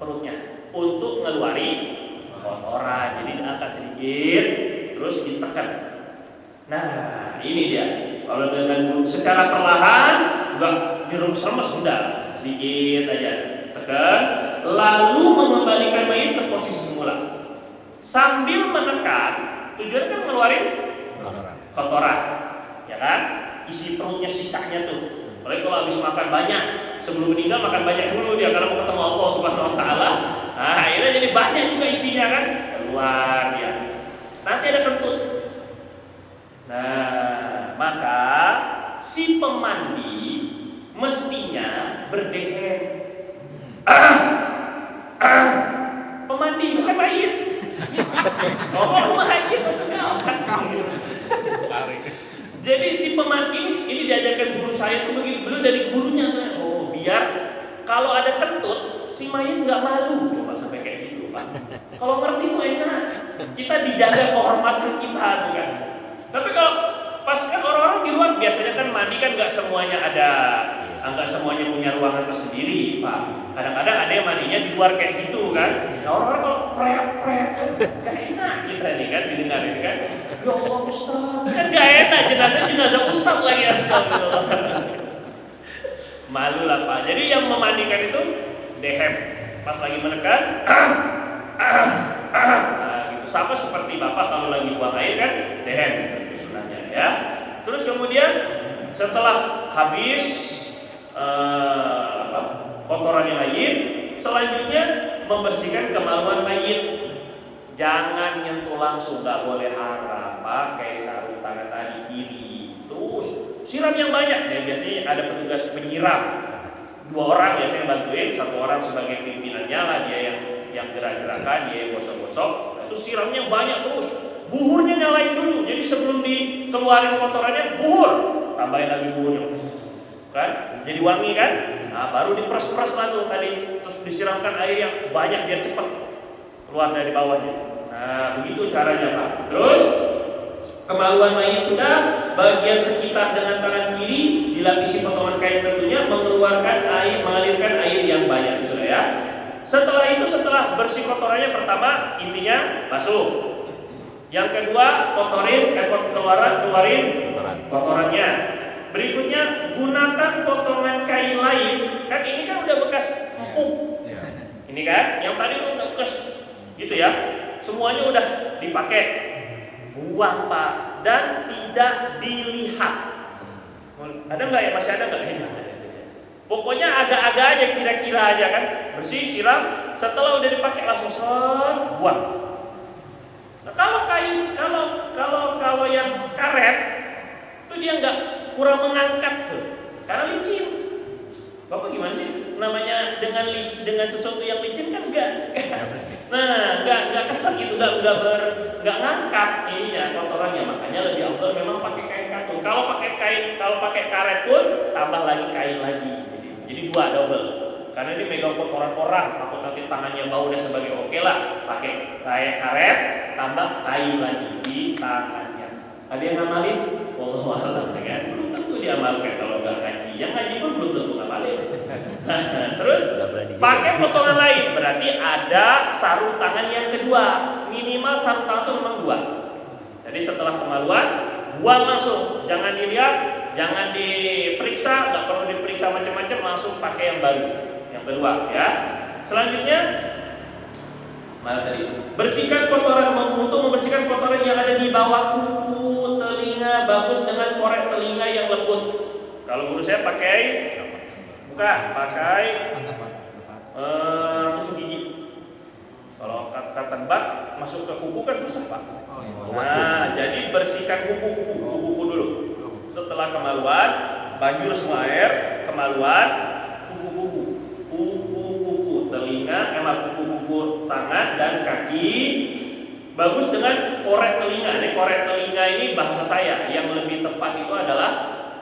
perutnya untuk ngeluarin kotoran. Jadi diangkat sedikit, terus ditekan. Nah, ini dia. Kalau dengan secara perlahan, enggak diremes-remes, udah sedikit aja tekan, lalu mengembalikan mayit ke posisi semula sambil menekan. Tujuannya kan ngeluarin kotoran, ya kan? Isi perutnya, sisanya tuh. Apalagi kalau habis makan banyak, sebelum meninggal makan banyak dulu dia karena mau ketemu Allah Subhanahu Wa Taala. Nah, akhirnya jadi banyak juga isinya kan, keluar dia. Nanti ada kentut. Nah, maka si pemandi mestinya berdehem. Pemandi bukan mayit. Oh, mayit enggak. Jadi si pemandi ini diajarkan guru saya tuh begini, beliau dari gurunya tuh. Oh, biar kalau ada kentut si mayit nggak malu. Coba sampai kayak gitu, Pak. Kalau ngerti tuh enak. Kita dijaga kehormatan kita tuh kan. Tapi kalau pas kan orang-orang di luar biasanya kan mandi kan nggak semuanya ada, nggak semuanya punya ruangan tersendiri, Pak. Kadang-kadang ada yang mandinya di luar kayak gitu kan. Nah, orang-orang kalau prep nggak enak kita nih kan didengar ini kan. Ya Allah Ustaz, kan nggak enak jenazah Ustaz lagi astagfirullah. Malu lah Pak. Jadi yang memandikan itu dehem. Pas lagi menekan, nah, gitu. Sama seperti Bapak kalau lagi buang air kan dehem. Ya. Terus kemudian setelah habis kotorannya mayit, selanjutnya membersihkan kemaluan mayit. Jangan nyentuh langsung, nggak boleh haram. Pakai sarung tangan tadi kiri. Terus siram yang banyak. Dan biasanya ada petugas penyiram. 2 orang biasanya bantuin, 1 orang sebagai pimpinannya lah, dia yang gerak-gerakan, dia yang gosok-gosok. Itu siramnya banyak terus. Buhurnya nyalain dulu, jadi sebelum dikeluarin kotorannya, buhur, tambahin lagi buhurnya, kan? Jadi wangi kan? Nah, baru diperes-peres lagi tadi, terus disiramkan air yang banyak biar cepat keluar dari bawahnya. Nah, begitu caranya Pak. Terus kemaluan mayit sudah, bagian sekitar dengan tangan kiri dilapisi potongan kain tentunya, mengeluarkan air, mengalirkan air yang banyak, sudah ya. Setelah itu, setelah bersih kotorannya, pertama intinya basuh. Yang kedua, keluarin kotorannya. Berikutnya, gunakan potongan kain lain. Kan ini kan udah bekas empuk. Ini kan, yang tadi udah bekas gitu ya. Semuanya udah dipakai. Buang Pak, dan tidak dilihat. Ada nggak ya? Masih ada nggak? Pokoknya agak-agak aja, kira-kira aja kan. Bersih, siram. Setelah udah dipakai langsung buang. Nah, kalau kain, kalau yang karet itu dia nggak kurang mengangkat tuh, karena licin. Bapak gimana sih? Namanya dengan sesuatu yang licin kan enggak. Nah, nggak keset gitu, nggak ngangkat ininya kotorannya. Makanya lebih afdal memang pakai kain katun. Kalau pakai karet pun tambah lagi kain lagi. Jadi 2 double. Karena ini megang kotoran orang, takut nanti tangannya bau dan sebagai oke lah, pakai karet tambah kain lagi di tangannya. Ada yang ngamalin? Wallahu a'lam kan. Belum tentu diamalkan kalau nggak ngaji. Yang ngaji pun belum tentu ngamalin. Terus pakai potongan lain, berarti ada sarung tangan yang kedua. Minimal sarung tangan itu memang 2. Jadi setelah kemaluan, buang langsung, jangan dilihat, jangan diperiksa. diperiksa, nggak perlu diperiksa macam-macam, langsung pakai yang baru. Yang kedua ya. Selanjutnya mana tadi? Bersihkan kotoran, untuk membersihkan kotoran yang ada di bawah kuku telinga, bagus dengan korek telinga yang lembut. Kalau guru saya pakai tusuk gigi. Kalau kata bak masuk ke kuku kan susah Pak. Nah, jadi bersihkan kuku dulu. Setelah kemaluan, banjur semua air, kemaluan, kuku telinga, kuku tangan dan kaki. Bagus dengan korek telinga. Ini korek telinga ini bahasa saya. Yang lebih tepat itu adalah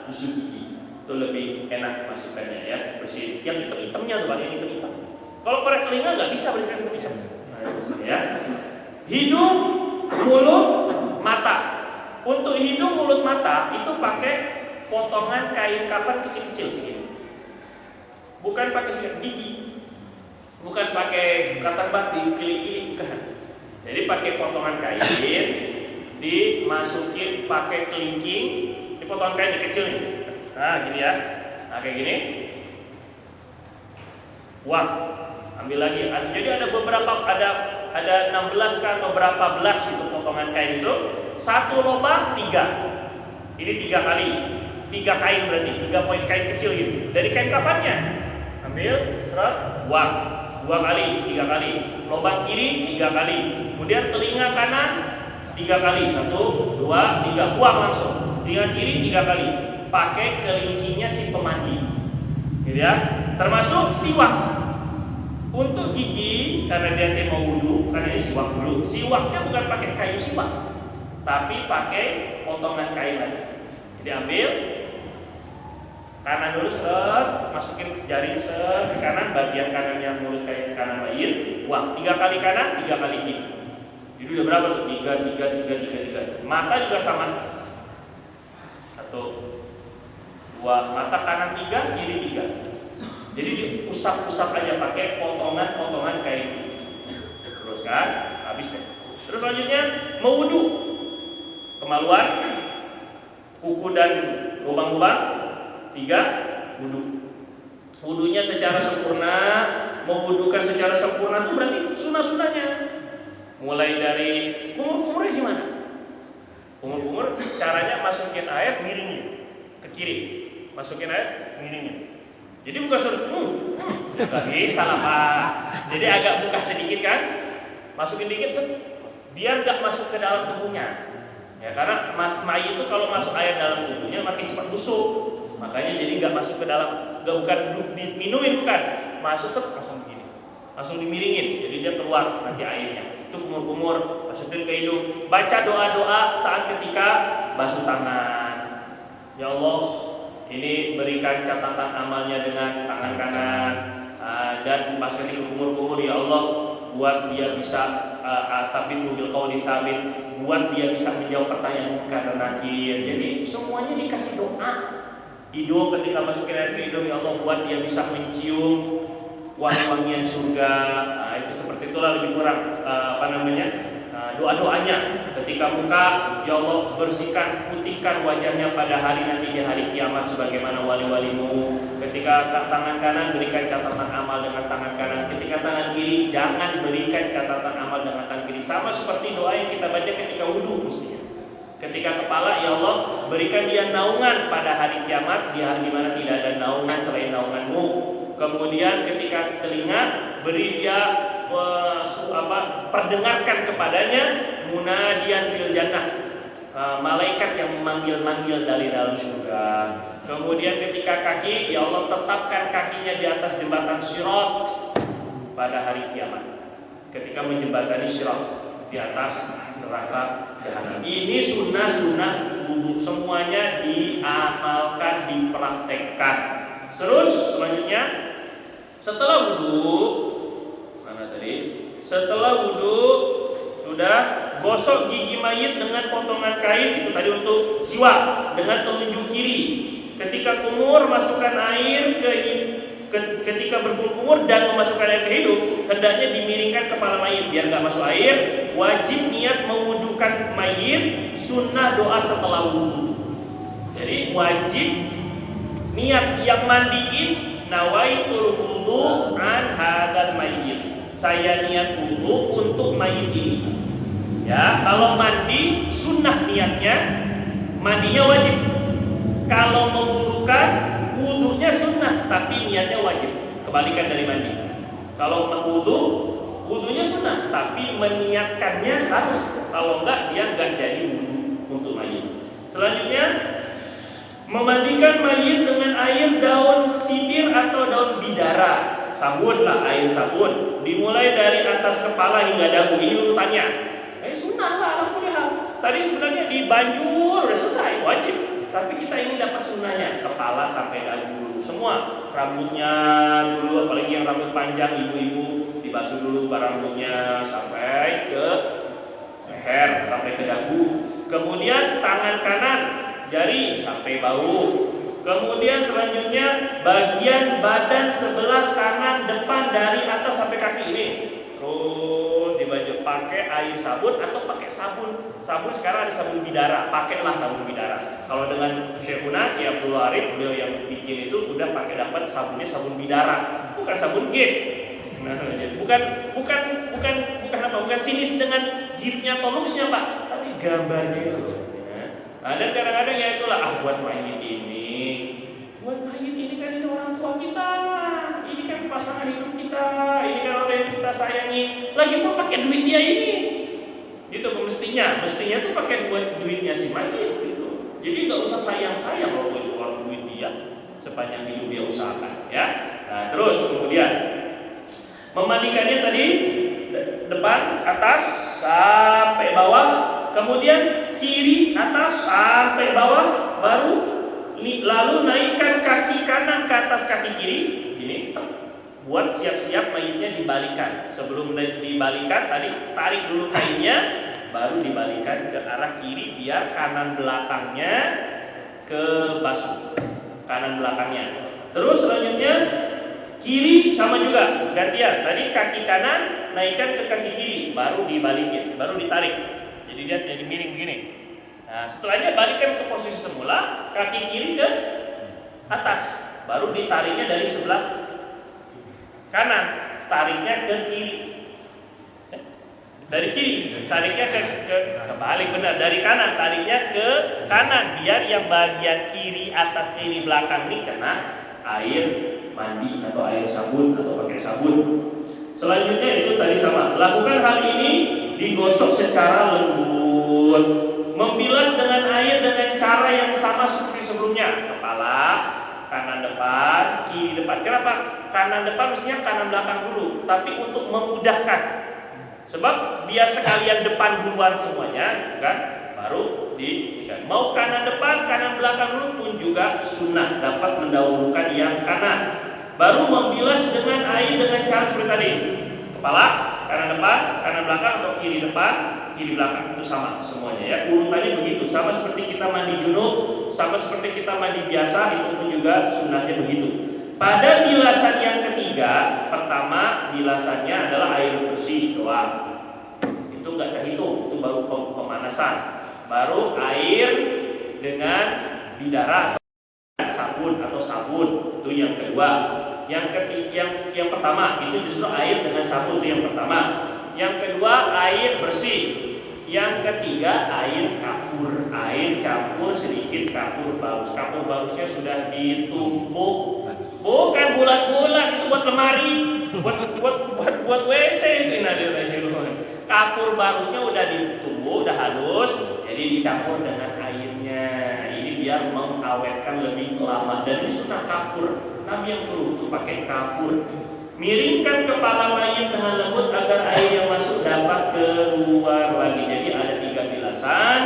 tusuk gigi. Itu lebih enak masukannya ya, bersih. Yang hitam-hitamnya tuh Pak, yang hitam-hitam. Kalau korek telinga nggak bisa bersihkan hitam. Nah, ya. Hidung, mulut, mata. Untuk hidung, mulut, mata itu pakai potongan kain kafan kecil-kecil segini. Bukan pakai sikat gigi. Bukan pakai katan bat dikili-kili, bukan. Jadi pakai potongan kain, dimasukin pakai kelingking, di potongan kain kecil nih. Nah, gini ya. Nah, kayak gini. Wah, ambil lagi. Jadi ada beberapa, ada 16 kan atau berapa belas itu potongan kain itu. Satu lubang 3. Ini 3 kali. 3 kain berarti 3 poin kain kecil gitu. Dari kain kapannya? Ambil, seret, buang. 2 kali, 3 kali. Lubang kiri 3 kali. Kemudian telinga kanan 3 kali. 1, 2, 3. Buang langsung. Telinga kiri 3 kali. Pakai kelingkingnya si pemandi. Gitu ya. Termasuk siwak. Untuk gigi, karena dia mau wudu, karena ini siwak dulu. Siwaknya bukan pakai kayu siwak, tapi pakai potongan kain lagi. Jadi ambil kanan dulu, seret, masukin jari seret ke kanan, bagian kanannya mulut kain kanan lain, buang 3 kali kanan, 3 kali kiri. Jadi udah berapa tuh? 3. Mata juga sama. 1, 2, mata kanan 3, kiri 3. Jadi diusap-usap aja pakai potongan-potongan kain. Terus kan, habis deh. Terus selanjutnya mau wudu. Kemaluan, kuku dan lubang-lubang 3, wudu. Wudunya secara sempurna, mewudukan secara sempurna itu berarti sunah-sunahnya. Mulai dari kumur-kumurnya gimana? Kumur-kumur caranya masukin air miringin ke kiri. Masukin air miringin. Jadi bukan suruh, nggak bisa lah Pak. Jadi agak buka sedikit kan, masukin dikit, biar nggak masuk ke dalam tubuhnya. Ya karena mayit itu kalau masuk air dalam tubuhnya makin cepat busuk. Makanya jadi nggak masuk ke dalam, bukan diminumin bukan, masuk langsung begini, langsung dimiringin. Jadi dia keluar nanti airnya. Itu kumur-kumur, masukin ke hidung. Baca doa-doa saat ketika basuh tangan. Ya Allah, ini berikan catatan amalnya dengan tangan kanan, dan pas ketika kumur-kumur ya Allah buat dia bisa sabit bil qauli sabit, buat dia bisa menjawab pertanyaan munkar dan nakir. Jadi semuanya dikasih doa. Hidung ketika masukin air ke hidung ya Allah buat dia bisa mencium wangi-wangian surga. Nah, itu seperti itulah lebih kurang doa-doanya. Ketika muka, ya Allah bersihkan, putihkan wajahnya pada hari nanti di hari kiamat sebagaimana wali-walimu. Ketika tangan kanan berikan catatan amal dengan tangan kanan. Ketika tangan kiri jangan berikan catatan amal dengan tangan kiri. Sama seperti doa yang kita baca ketika wudu mestinya. Ketika kepala, ya Allah berikan dia naungan pada hari kiamat di hari dimana tidak ada naungan selain naunganmu. Kemudian ketika telinga beri dia perdengarkan kepadanya munadian fil jannah, malaikat yang memanggil-manggil dari dalam surga. Kemudian ketika kaki, ya Allah tetapkan kakinya di atas jembatan Sirat pada hari kiamat. Ketika menjembatani Sirat di atas neraka jahanam. Ini sunnah-sunnah wudu, semuanya diamalkan, dipraktekkan. Terus selanjutnya setelah wudu, setelah wudu sudah gosok gigi mayit dengan potongan kain, itu tadi untuk siwak dengan telunjuk kiri. Ketika kumur masukkan air ketika berkumur dan memasukkan air ke hidung, hendaknya dimiringkan kepala mayit biar nggak masuk air. Wajib niat mewudukan mayit, sunnah doa setelah wudu. Jadi wajib Niat yang mandiin, nawaitul wudu an hadzal mayyit. Saya niat wudu untuk mayit ini. Ya, kalau mandi sunnah niatnya, mandinya wajib. Kalau mewudukan, wudunya sunnah, tapi niatnya wajib. Kebalikan dari mandi. Kalau wudu, wudunya sunnah, tapi meniatkannya harus. Kalau enggak, dia enggak jadi wudu untuk mayit. Selanjutnya, memandikan mayit dengan air daun sibir atau daun bidara. Sabun lah, air sabun. Dimulai dari atas kepala hingga dagu. Ini urutannya. Sunnah lah, alhamdulillah. Tadi sebenarnya di banjur udah selesai, wajib. Tapi kita ingin dapat sunnahnya, kepala sampai dagu dulu. Semua rambutnya dulu, apalagi yang rambut panjang ibu-ibu dibasuh dulu rambutnya sampai ke leher, sampai ke dagu. Kemudian tangan kanan jari sampai bahu. Kemudian selanjutnya bagian badan sebelah kanan depan dari atas sampai kaki ini. Terus dibaju pakai air sabun atau pakai sabun. Sabun sekarang ada sabun bidara, pakailah sabun bidara. Kalau dengan Syekhuna Ki Abdul Arif, beliau yang bikin itu udah pakai dapat sabunnya sabun bidara, bukan sabun gift. Nah, bukan sinis dengan giftnya atau luxnya Pak, tapi gambarnya itu. Nah, dan kadang-kadang ya itulah buat mayit ini kan ini orang tua kita, ini kan pasangan hidup kita, ini kan orang yang kita sayangi, lagi mau pakai duit dia ini, gitu mestinya tuh pakai duitnya si mayit gitu. Jadi nggak usah sayang kalau itu orang duit dia, sepanjang hidup dia usahakan, ya. Nah, terus kemudian memandikannya tadi depan atas sampai bawah, kemudian kiri atas sampai bawah, baru lalu naikkan kaki kanan ke atas kaki kiri, gini, buat siap-siap mayitnya dibalikan. Sebelum dibalikan tadi tarik dulu kainnya, baru dibalikan ke arah kiri biar kanan belakangnya ke basuh, kanan belakangnya. Terus selanjutnya kiri sama juga gantian. Tadi kaki kanan naikkan ke kaki kiri, baru dibalikin, baru ditarik. Jadi dia jadi miring begini. Nah, setelahnya balikan ke posisi semula, kaki kiri ke atas, baru ditariknya dari sebelah kanan, tariknya ke kiri. Dari kiri, tariknya ke balik, benar, dari kanan, tariknya ke kanan, biar yang bagian kiri atas kiri belakang ini kena air mandi atau air sabun atau pakai sabun. Selanjutnya itu tadi sama, lakukan hal ini digosok secara lembut. Membilas dengan air dengan cara yang sama seperti sebelumnya. Kepala, kanan depan, kiri depan. Kenapa? Kanan depan mestinya kanan belakang dulu. Tapi untuk memudahkan. Sebab biar sekalian depan duluan semuanya, kan? Baru diikat. Mau kanan depan, kanan belakang dulu pun juga sunnah. Dapat mendahulukan yang kanan. Baru membilas dengan air dengan cara seperti tadi. Kepala, kanan depan, kanan belakang, atau kiri depan, kiri belakang, itu sama semuanya ya. Urutannya begitu, sama seperti kita mandi junub, sama seperti kita mandi biasa, itu pun juga sunnahnya begitu. Pada bilasan yang ketiga, pertama bilasannya adalah air bersih doang. Itu nggak terhitung, itu baru pemanasan. Baru air dengan bidara sabun atau sabun, itu yang kedua. Yang pertama itu justru air dengan sabun, itu yang pertama. Yang kedua air bersih. Yang ketiga air kafur, air campur sedikit kafur bagus. Kafur bagusnya sudah ditumbuk, bukan bulat-bulat itu buat lemari, buat WC itu. Kafur bagusnya udah ditumbuk, udah halus, jadi dicampur dengan airnya. Ini biar mengawetkan lebih lama. Dan ini sunnah kafur. Nabi yang suruh itu pakai kafur. Miringkan kepala mayit dengan lembut agar air yang masuk dapat keluar lagi. Jadi ada 3 bilasan.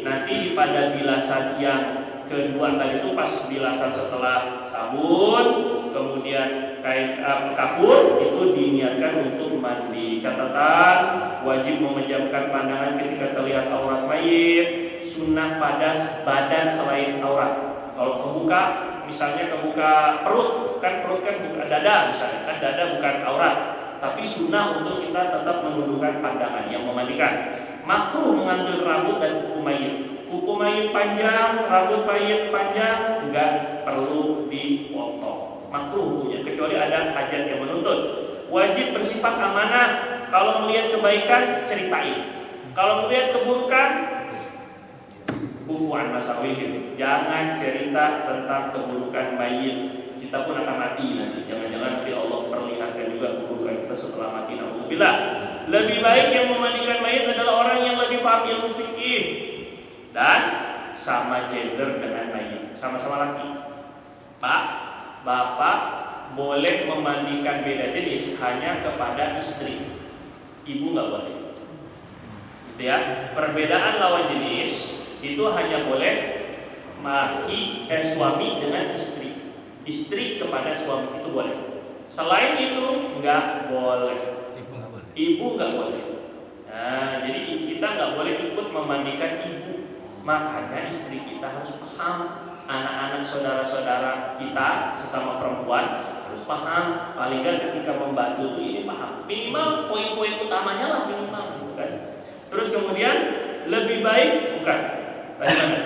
Nanti pada bilasan yang kedua tadi itu pas bilasan setelah sabun, kemudian kain kafur itu diniatkan untuk mandi. Catatan, wajib memejamkan pandangan ketika terlihat aurat mayit. Sunnah pada badan selain aurat. Kalau kebuka, misalnya kebuka perut kan bukan dada, misalnya kan dada bukan aurat, tapi sunnah untuk kita tetap menundukkan pandangan yang memandikan. Makruh mengambil rambut dan kuku mayit. kuku mayit panjang, rambut mayit panjang, nggak perlu dipotong. Makruh hukumnya, kecuali ada hajat yang menuntut. Wajib bersifat amanah. Kalau melihat kebaikan, ceritain. Kalau melihat keburukan, ufuan masawihim. Jangan cerita tentang keburukan mayit. Kita pun akan mati nanti. Jangan-jangan nanti Allah perlihatkan juga keburukan kita setelah mati. Alhamdulillah. Lebih baik yang memandikan mayit adalah orang yang lebih paham ilmu fikih dan sama gender dengan mayit, sama-sama laki. Pak, bapak boleh memandikan beda jenis hanya kepada istri. Ibu nggak boleh. Gitu ya. Perbedaan lawan jenis itu hanya boleh suami dengan istri. Istri kepada suami itu boleh. Selain itu nggak boleh. Ibu nggak boleh. Nah, jadi kita nggak boleh ikut memandikan ibu. Makanya istri kita harus paham. Anak-anak saudara-saudara kita sesama perempuan harus paham. Paling nggak ketika membantu itu ini paham. Minimal poin-poin utamanya lah minimal, gitu kan. Terus kemudian lebih baik bukan.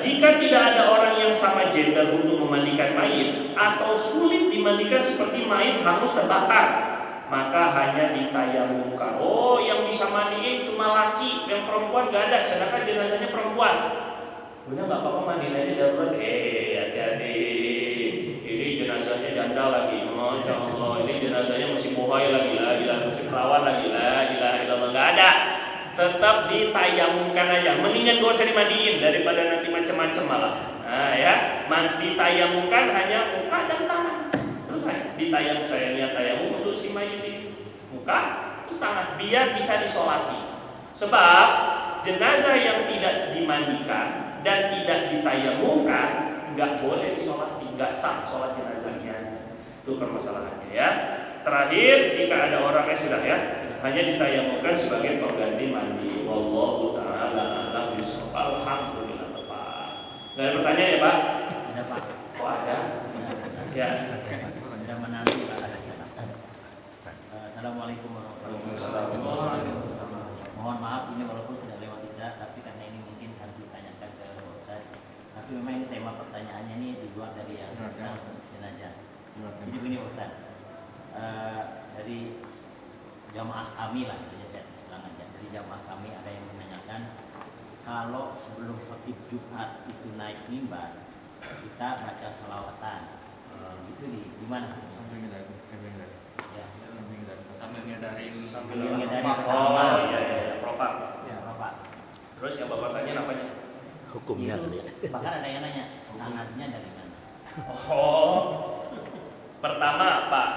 Jika tidak ada orang yang sama gender untuk memandikan mayit atau sulit dimandikan seperti mayit hangus terbakar, maka hanya ditayamumkan. Oh, yang bisa mandiin cuma laki, yang perempuan gak ada, sedangkan jenazahnya perempuan. Udah nggak apa-apa mandiin aja darurat. Hati-hati. Ini jenazahnya janda lagi, masya Allah. Ini jenazahnya masih muhai lagi, masih perawan lagi, nggak ada. Tetap ditayamumkan aja. Mendingan gak usah dimandiin daripada nanti macam-macam malah. Nah ya, ditayamumkan hanya muka dan tangan. Terus ditayamum, saya lihat tayamum untuk si mayit ini. Muka, terus tangan, biar bisa disolati. Sebab jenazah yang tidak dimandikan dan tidak ditayamumkan nggak boleh disolati, nggak sah sholat jenazahnya. Itu permasalahannya ya. Terakhir, jika ada orang sudah ya, hanya ditayamumkan sebagai pengganti mandi. Wallahu ta'ala a'lam bishawab. Alhamdulillah tepat. Nggak ada pertanyaan ya Pak? Ada Pak. Oh ada? Ya. Ada menanti Pak. Assalamualaikum warahmatullahi wabarakatuh. Mohon maaf ini walaupun sudah lewat isya, tapi karena ini mungkin harus ditanyakan ke Ustaz. Tapi memang ini tema pertanyaannya ini di luar dari yang jenazah. Jadi begini Ustaz. Dari jamaah kami lah, dari jamaah kami ada yang menanyakan kalau sebelum khotib Jumat itu naik mimbar kita baca sholawatan, itu di mana? Sambil ngedarin. Oh iya, propak. Ya, propak. Terus yang bapak tanya apanya? Hukumnya itu, bahkan ada yang nanya sanadnya dari mana? Oh, pertama Pak,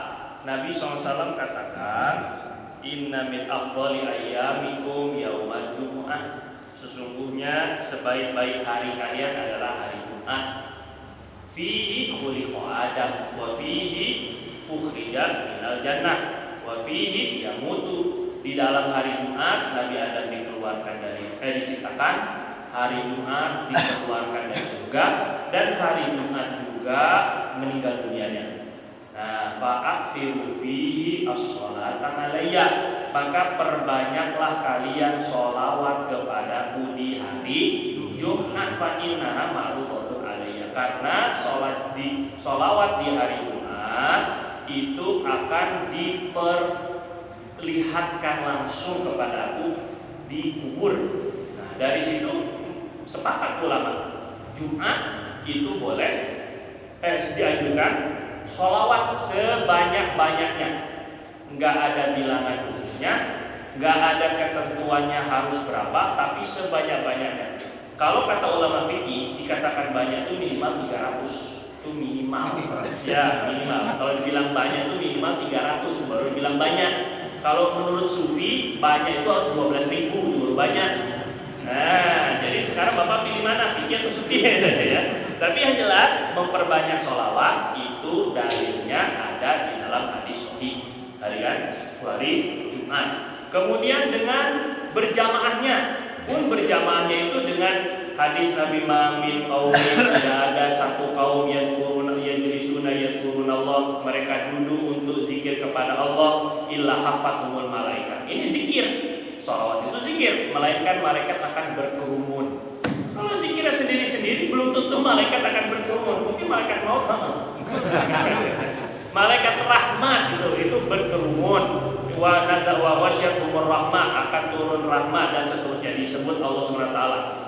Nabi SAW katakan, Inna min afdali ayyamikum yaumal jum'ah. Sesungguhnya sebaik-baik hari kalian adalah hari Jumat. Fihi khuliqa Adam wa fihi ukhrija minal jannah wa fihi yamutu. Di dalam hari Jumat Nabi Adam dikeluarkan diciptakan, hari Jumat dikeluarkan dari surga, dan hari Jumat juga meninggal dunianya. Nah, fa'afiru fihi as-sholata alayya, maka perbanyaklah kalian sholawat kepadaku di hari Jumat. Fa'innaha ma'rudatun alayya, karena sholawat di hari Jumat itu akan diperlihatkan langsung kepadaku di kubur. Nah, dari situ sepakat ulama, Jumat itu boleh dianjurkan sholawat sebanyak-banyaknya, nggak ada bilangan khususnya, nggak ada ketentuannya harus berapa, tapi sebanyak-banyaknya. Kalau kata ulama fikih dikatakan banyak itu minimal 300, itu minimal. Ya minimal. Kalau dibilang banyak itu minimal 300 baru dibilang banyak. Kalau menurut sufi banyak itu harus 12.000 baru banyak. Nah, jadi sekarang bapak pilih mana, fikih atau sufi ya? Tapi yang jelas memperbanyak sholawat itu dalilnya ada di dalam hadis sahih hari Jumat. Kemudian dengan berjamaahnya itu dengan hadis Nabi Muhammad qaumin, ada satu kaum yang yajlisuna Allah, mereka duduk untuk zikir kepada Allah, illa hafathumul malaikat. Ini zikir, sholawat itu zikir, melainkan malaikat akan berkerumun. Kalau zikir ketika sendiri-sendiri belum tentu malaikat akan berkerumun. Mungkin malaikat maut, malaikat rahmat itu berkerumun. Wa nazar wa wasyakumur rahmah, akan turun rahmat dan seterusnya, disebut Allah SWT.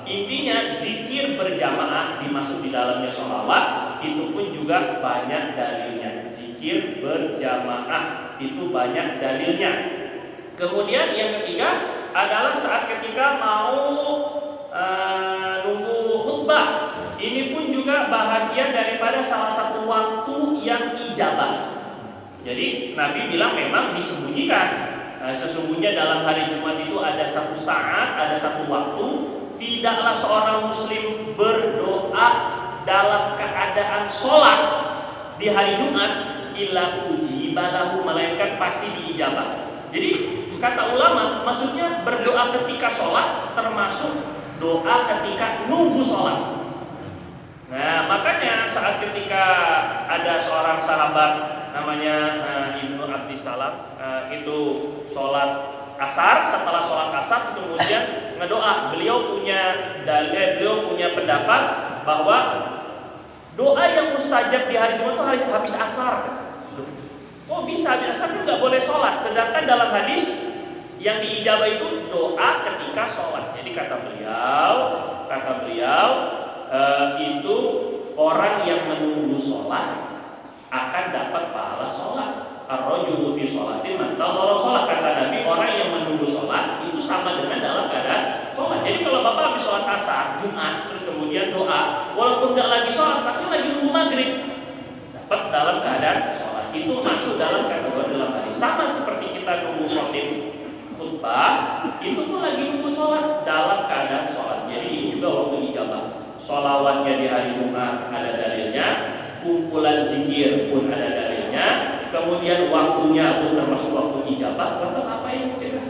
Intinya zikir berjamaah dimasuk di dalamnya sholawat, itu pun juga banyak dalilnya. Zikir berjamaah itu banyak dalilnya. Kemudian yang ketiga adalah saat ketika mau nunggu khutbah. Ini pun juga bahagian daripada salah satu waktu yang ijabah. Jadi Nabi bilang memang disembunyikan. Sesungguhnya dalam hari Jumat itu ada satu saat, ada satu waktu, tidaklah seorang muslim berdoa dalam keadaan sholat di hari Jumat illa ujibalahu, malaikat pasti diijabah. Jadi kata ulama, maksudnya berdoa ketika sholat termasuk doa ketika nunggu sholat. Nah, makanya saat ketika ada seorang sahabat namanya Ibnu Abdissalam, itu sholat asar, setelah sholat asar kemudian ngedoa. Beliau punya pendapat bahwa doa yang mustajab di hari Jumat itu harus habis asar. Oh bisa, asar itu nggak boleh sholat. Sedangkan dalam hadis yang diijabah itu doa ketika sholat. Jadi kata beliau itu orang yang menunggu sholat akan dapat pahala sholat. Ar-rajulu fi sholatin mantazara sholat, kata Nabi, orang yang menunggu sholat itu sama dengan dalam keadaan sholat. Jadi kalau Bapak habis sholat asar Jumat terus kemudian doa, walaupun nggak lagi sholat tapi lagi nunggu maghrib, dapat dalam keadaan sholat. Itu masuk dalam kategori dalam hadis. Sama seperti kita nunggu khotib khutbah, itu pun lagi nunggu sholat dalam keadaan sholat. Jadi ini juga waktu ijabah. Sholawatnya di hari Jumat ada dalilnya, kumpulan zikir pun ada dalilnya, kemudian waktunya pun termasuk waktu ijabah. Lantas apa yang dicegah?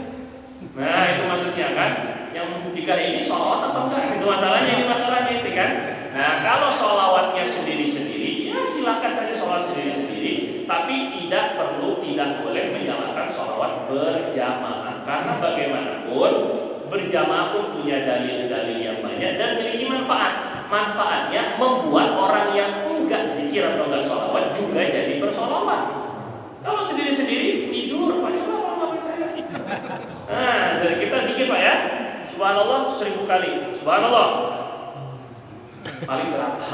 Nah itu maksudnya kan, yang tiga ini sholawat apa enggak? Itu masalahnya, itu kan. Nah kalau sholawatnya sendiri-sendiri, ya silakan saja sholawat sendiri-sendiri, tapi tidak boleh menyalakan sholawat berjamaah, karena bagaimanapun berjamaah pun punya dalil-dalil yang banyak dan memiliki manfaat. Manfaatnya membuat orang yang enggak zikir atau enggak sholawat juga jadi bersholawat. Kalau sendiri-sendiri tidur, percaya kalau nggak percaya. Nah, dari kita zikir Pak ya, subhanallah 1000 kali, subhanallah paling berapa?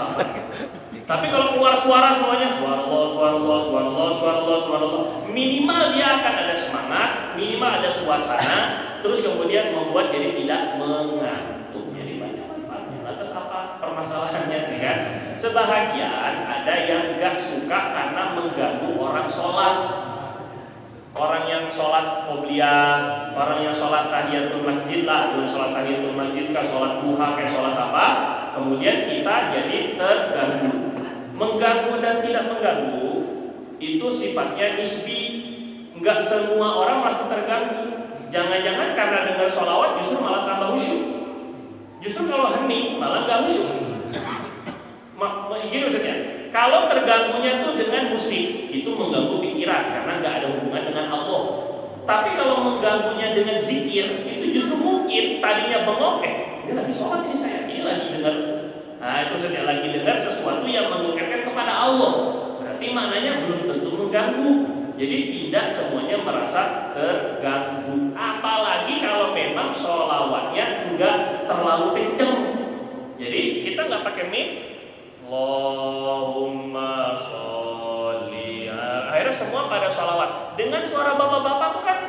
Tapi kalau keluar suara semuanya subhanallah, subhanallah, subhanallah, subhanallah, subhanallah, minimal dia akan ada semangat, minimal ada suasana, terus kemudian membuat jadi tidak mengantuk. Jadi banyak manfaatnya. Lantas apa permasalahannya nih kan? Sebahagian ada yang gak suka karena mengganggu orang sholat. Orang yang sholat qobliyah, orang yang sholat tahiyatul masjid lah, sholat tahiyatul masjid kah, sholat duha kayak sholat apa, kemudian kita jadi terganggu. Mengganggu dan tidak mengganggu itu sifatnya nisbi. Enggak semua orang merasa terganggu. Jangan-jangan karena dengar sholawat justru malah tambah khusyuk. Justru kalau hening malah gak khusyuk. Gini maksudnya, kalau terganggunya tuh dengan musik, itu mengganggu pikiran karena nggak ada hubungan dengan Allah. Tapi kalau mengganggunya dengan zikir, itu justru mungkin tadinya bengong, ini lagi sholat ini saya, ini lagi dengar. Nah itu maksudnya lagi dengar sesuatu yang mengingatkan kepada Allah. Berarti maknanya belum tentu mengganggu. Jadi tidak semuanya merasa terganggu. Apalagi kalau memang sholawatnya nggak terlalu kenceng. Jadi kita nggak pakai mic. Allahumma sholli. Akhirnya semua pada sholawat dengan suara bapak-bapak tuh kan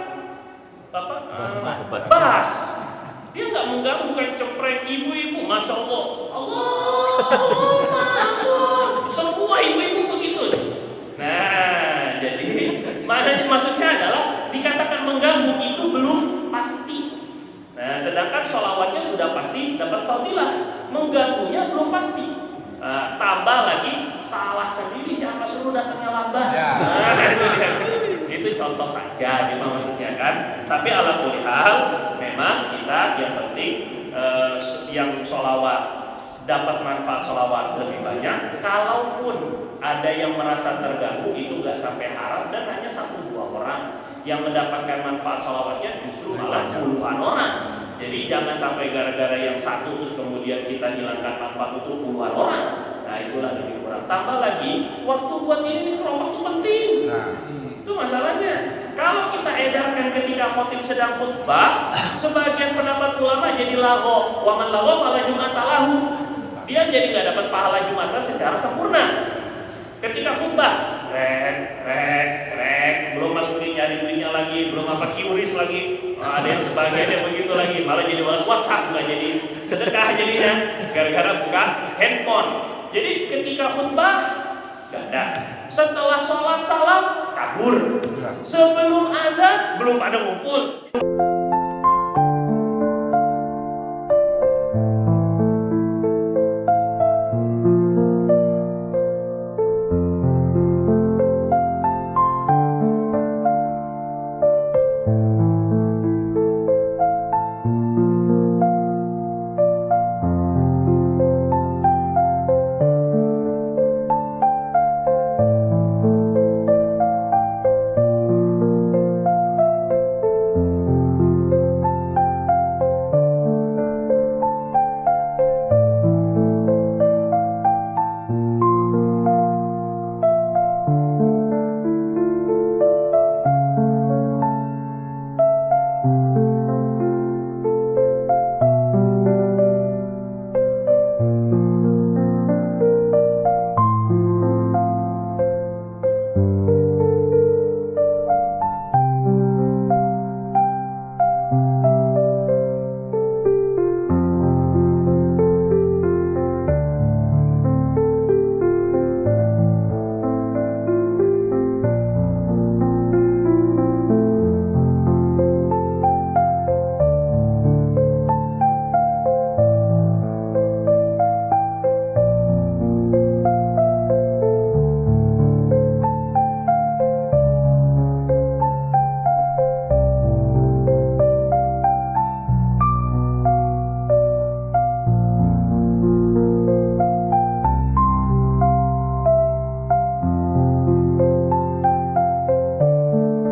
bass. Dia nggak mengganggu, bukan ceprek ibu-ibu. Masya Allah, Allahumma sholli. Semua ibu-ibu begitu. Nah, jadi maksudnya adalah dikatakan mengganggu itu belum pasti. Nah, sedangkan sholawatnya sudah pasti dapat fadilah, mengganggunya belum pasti. Tambah lagi salah sendiri, siapa suruh datangnya lambat. Itu contoh saja, gimana maksudnya kan. Tapi ala kulli hal memang kita yang penting yang sholawat dapat manfaat sholawat lebih banyak. Kalaupun ada yang merasa terganggu itu nggak sampai haram dan hanya 1-2 orang yang mendapatkan manfaat sholawatnya, justru malah puluhan orang. Jadi jangan sampai gara-gara yang satu terus kemudian kita hilangkan manfaat untuk puluhan orang. Nah itulah lebih kurang. Tambah lagi, waktu buat ini kelompok itu penting. Itu masalahnya. Kalau kita edarkan ketika khotib sedang khutbah, sebagian pendapat ulama jadi lago. Wa man lago fala jum'ata lahu. Dia jadi nggak dapat pahala Jumatan secara sempurna. Ketika khutbah, belum masukin nyari duitnya lagi, belum apa kiuris lagi, ada yang sebagiannya begitu lagi, malah jadi balas WhatsApp, nggak jadi sedekah jadinya, gara-gara buka handphone. Jadi ketika khutbah nggak ada, setelah sholat salam kabur, sebelum adzan belum ada ngumpul.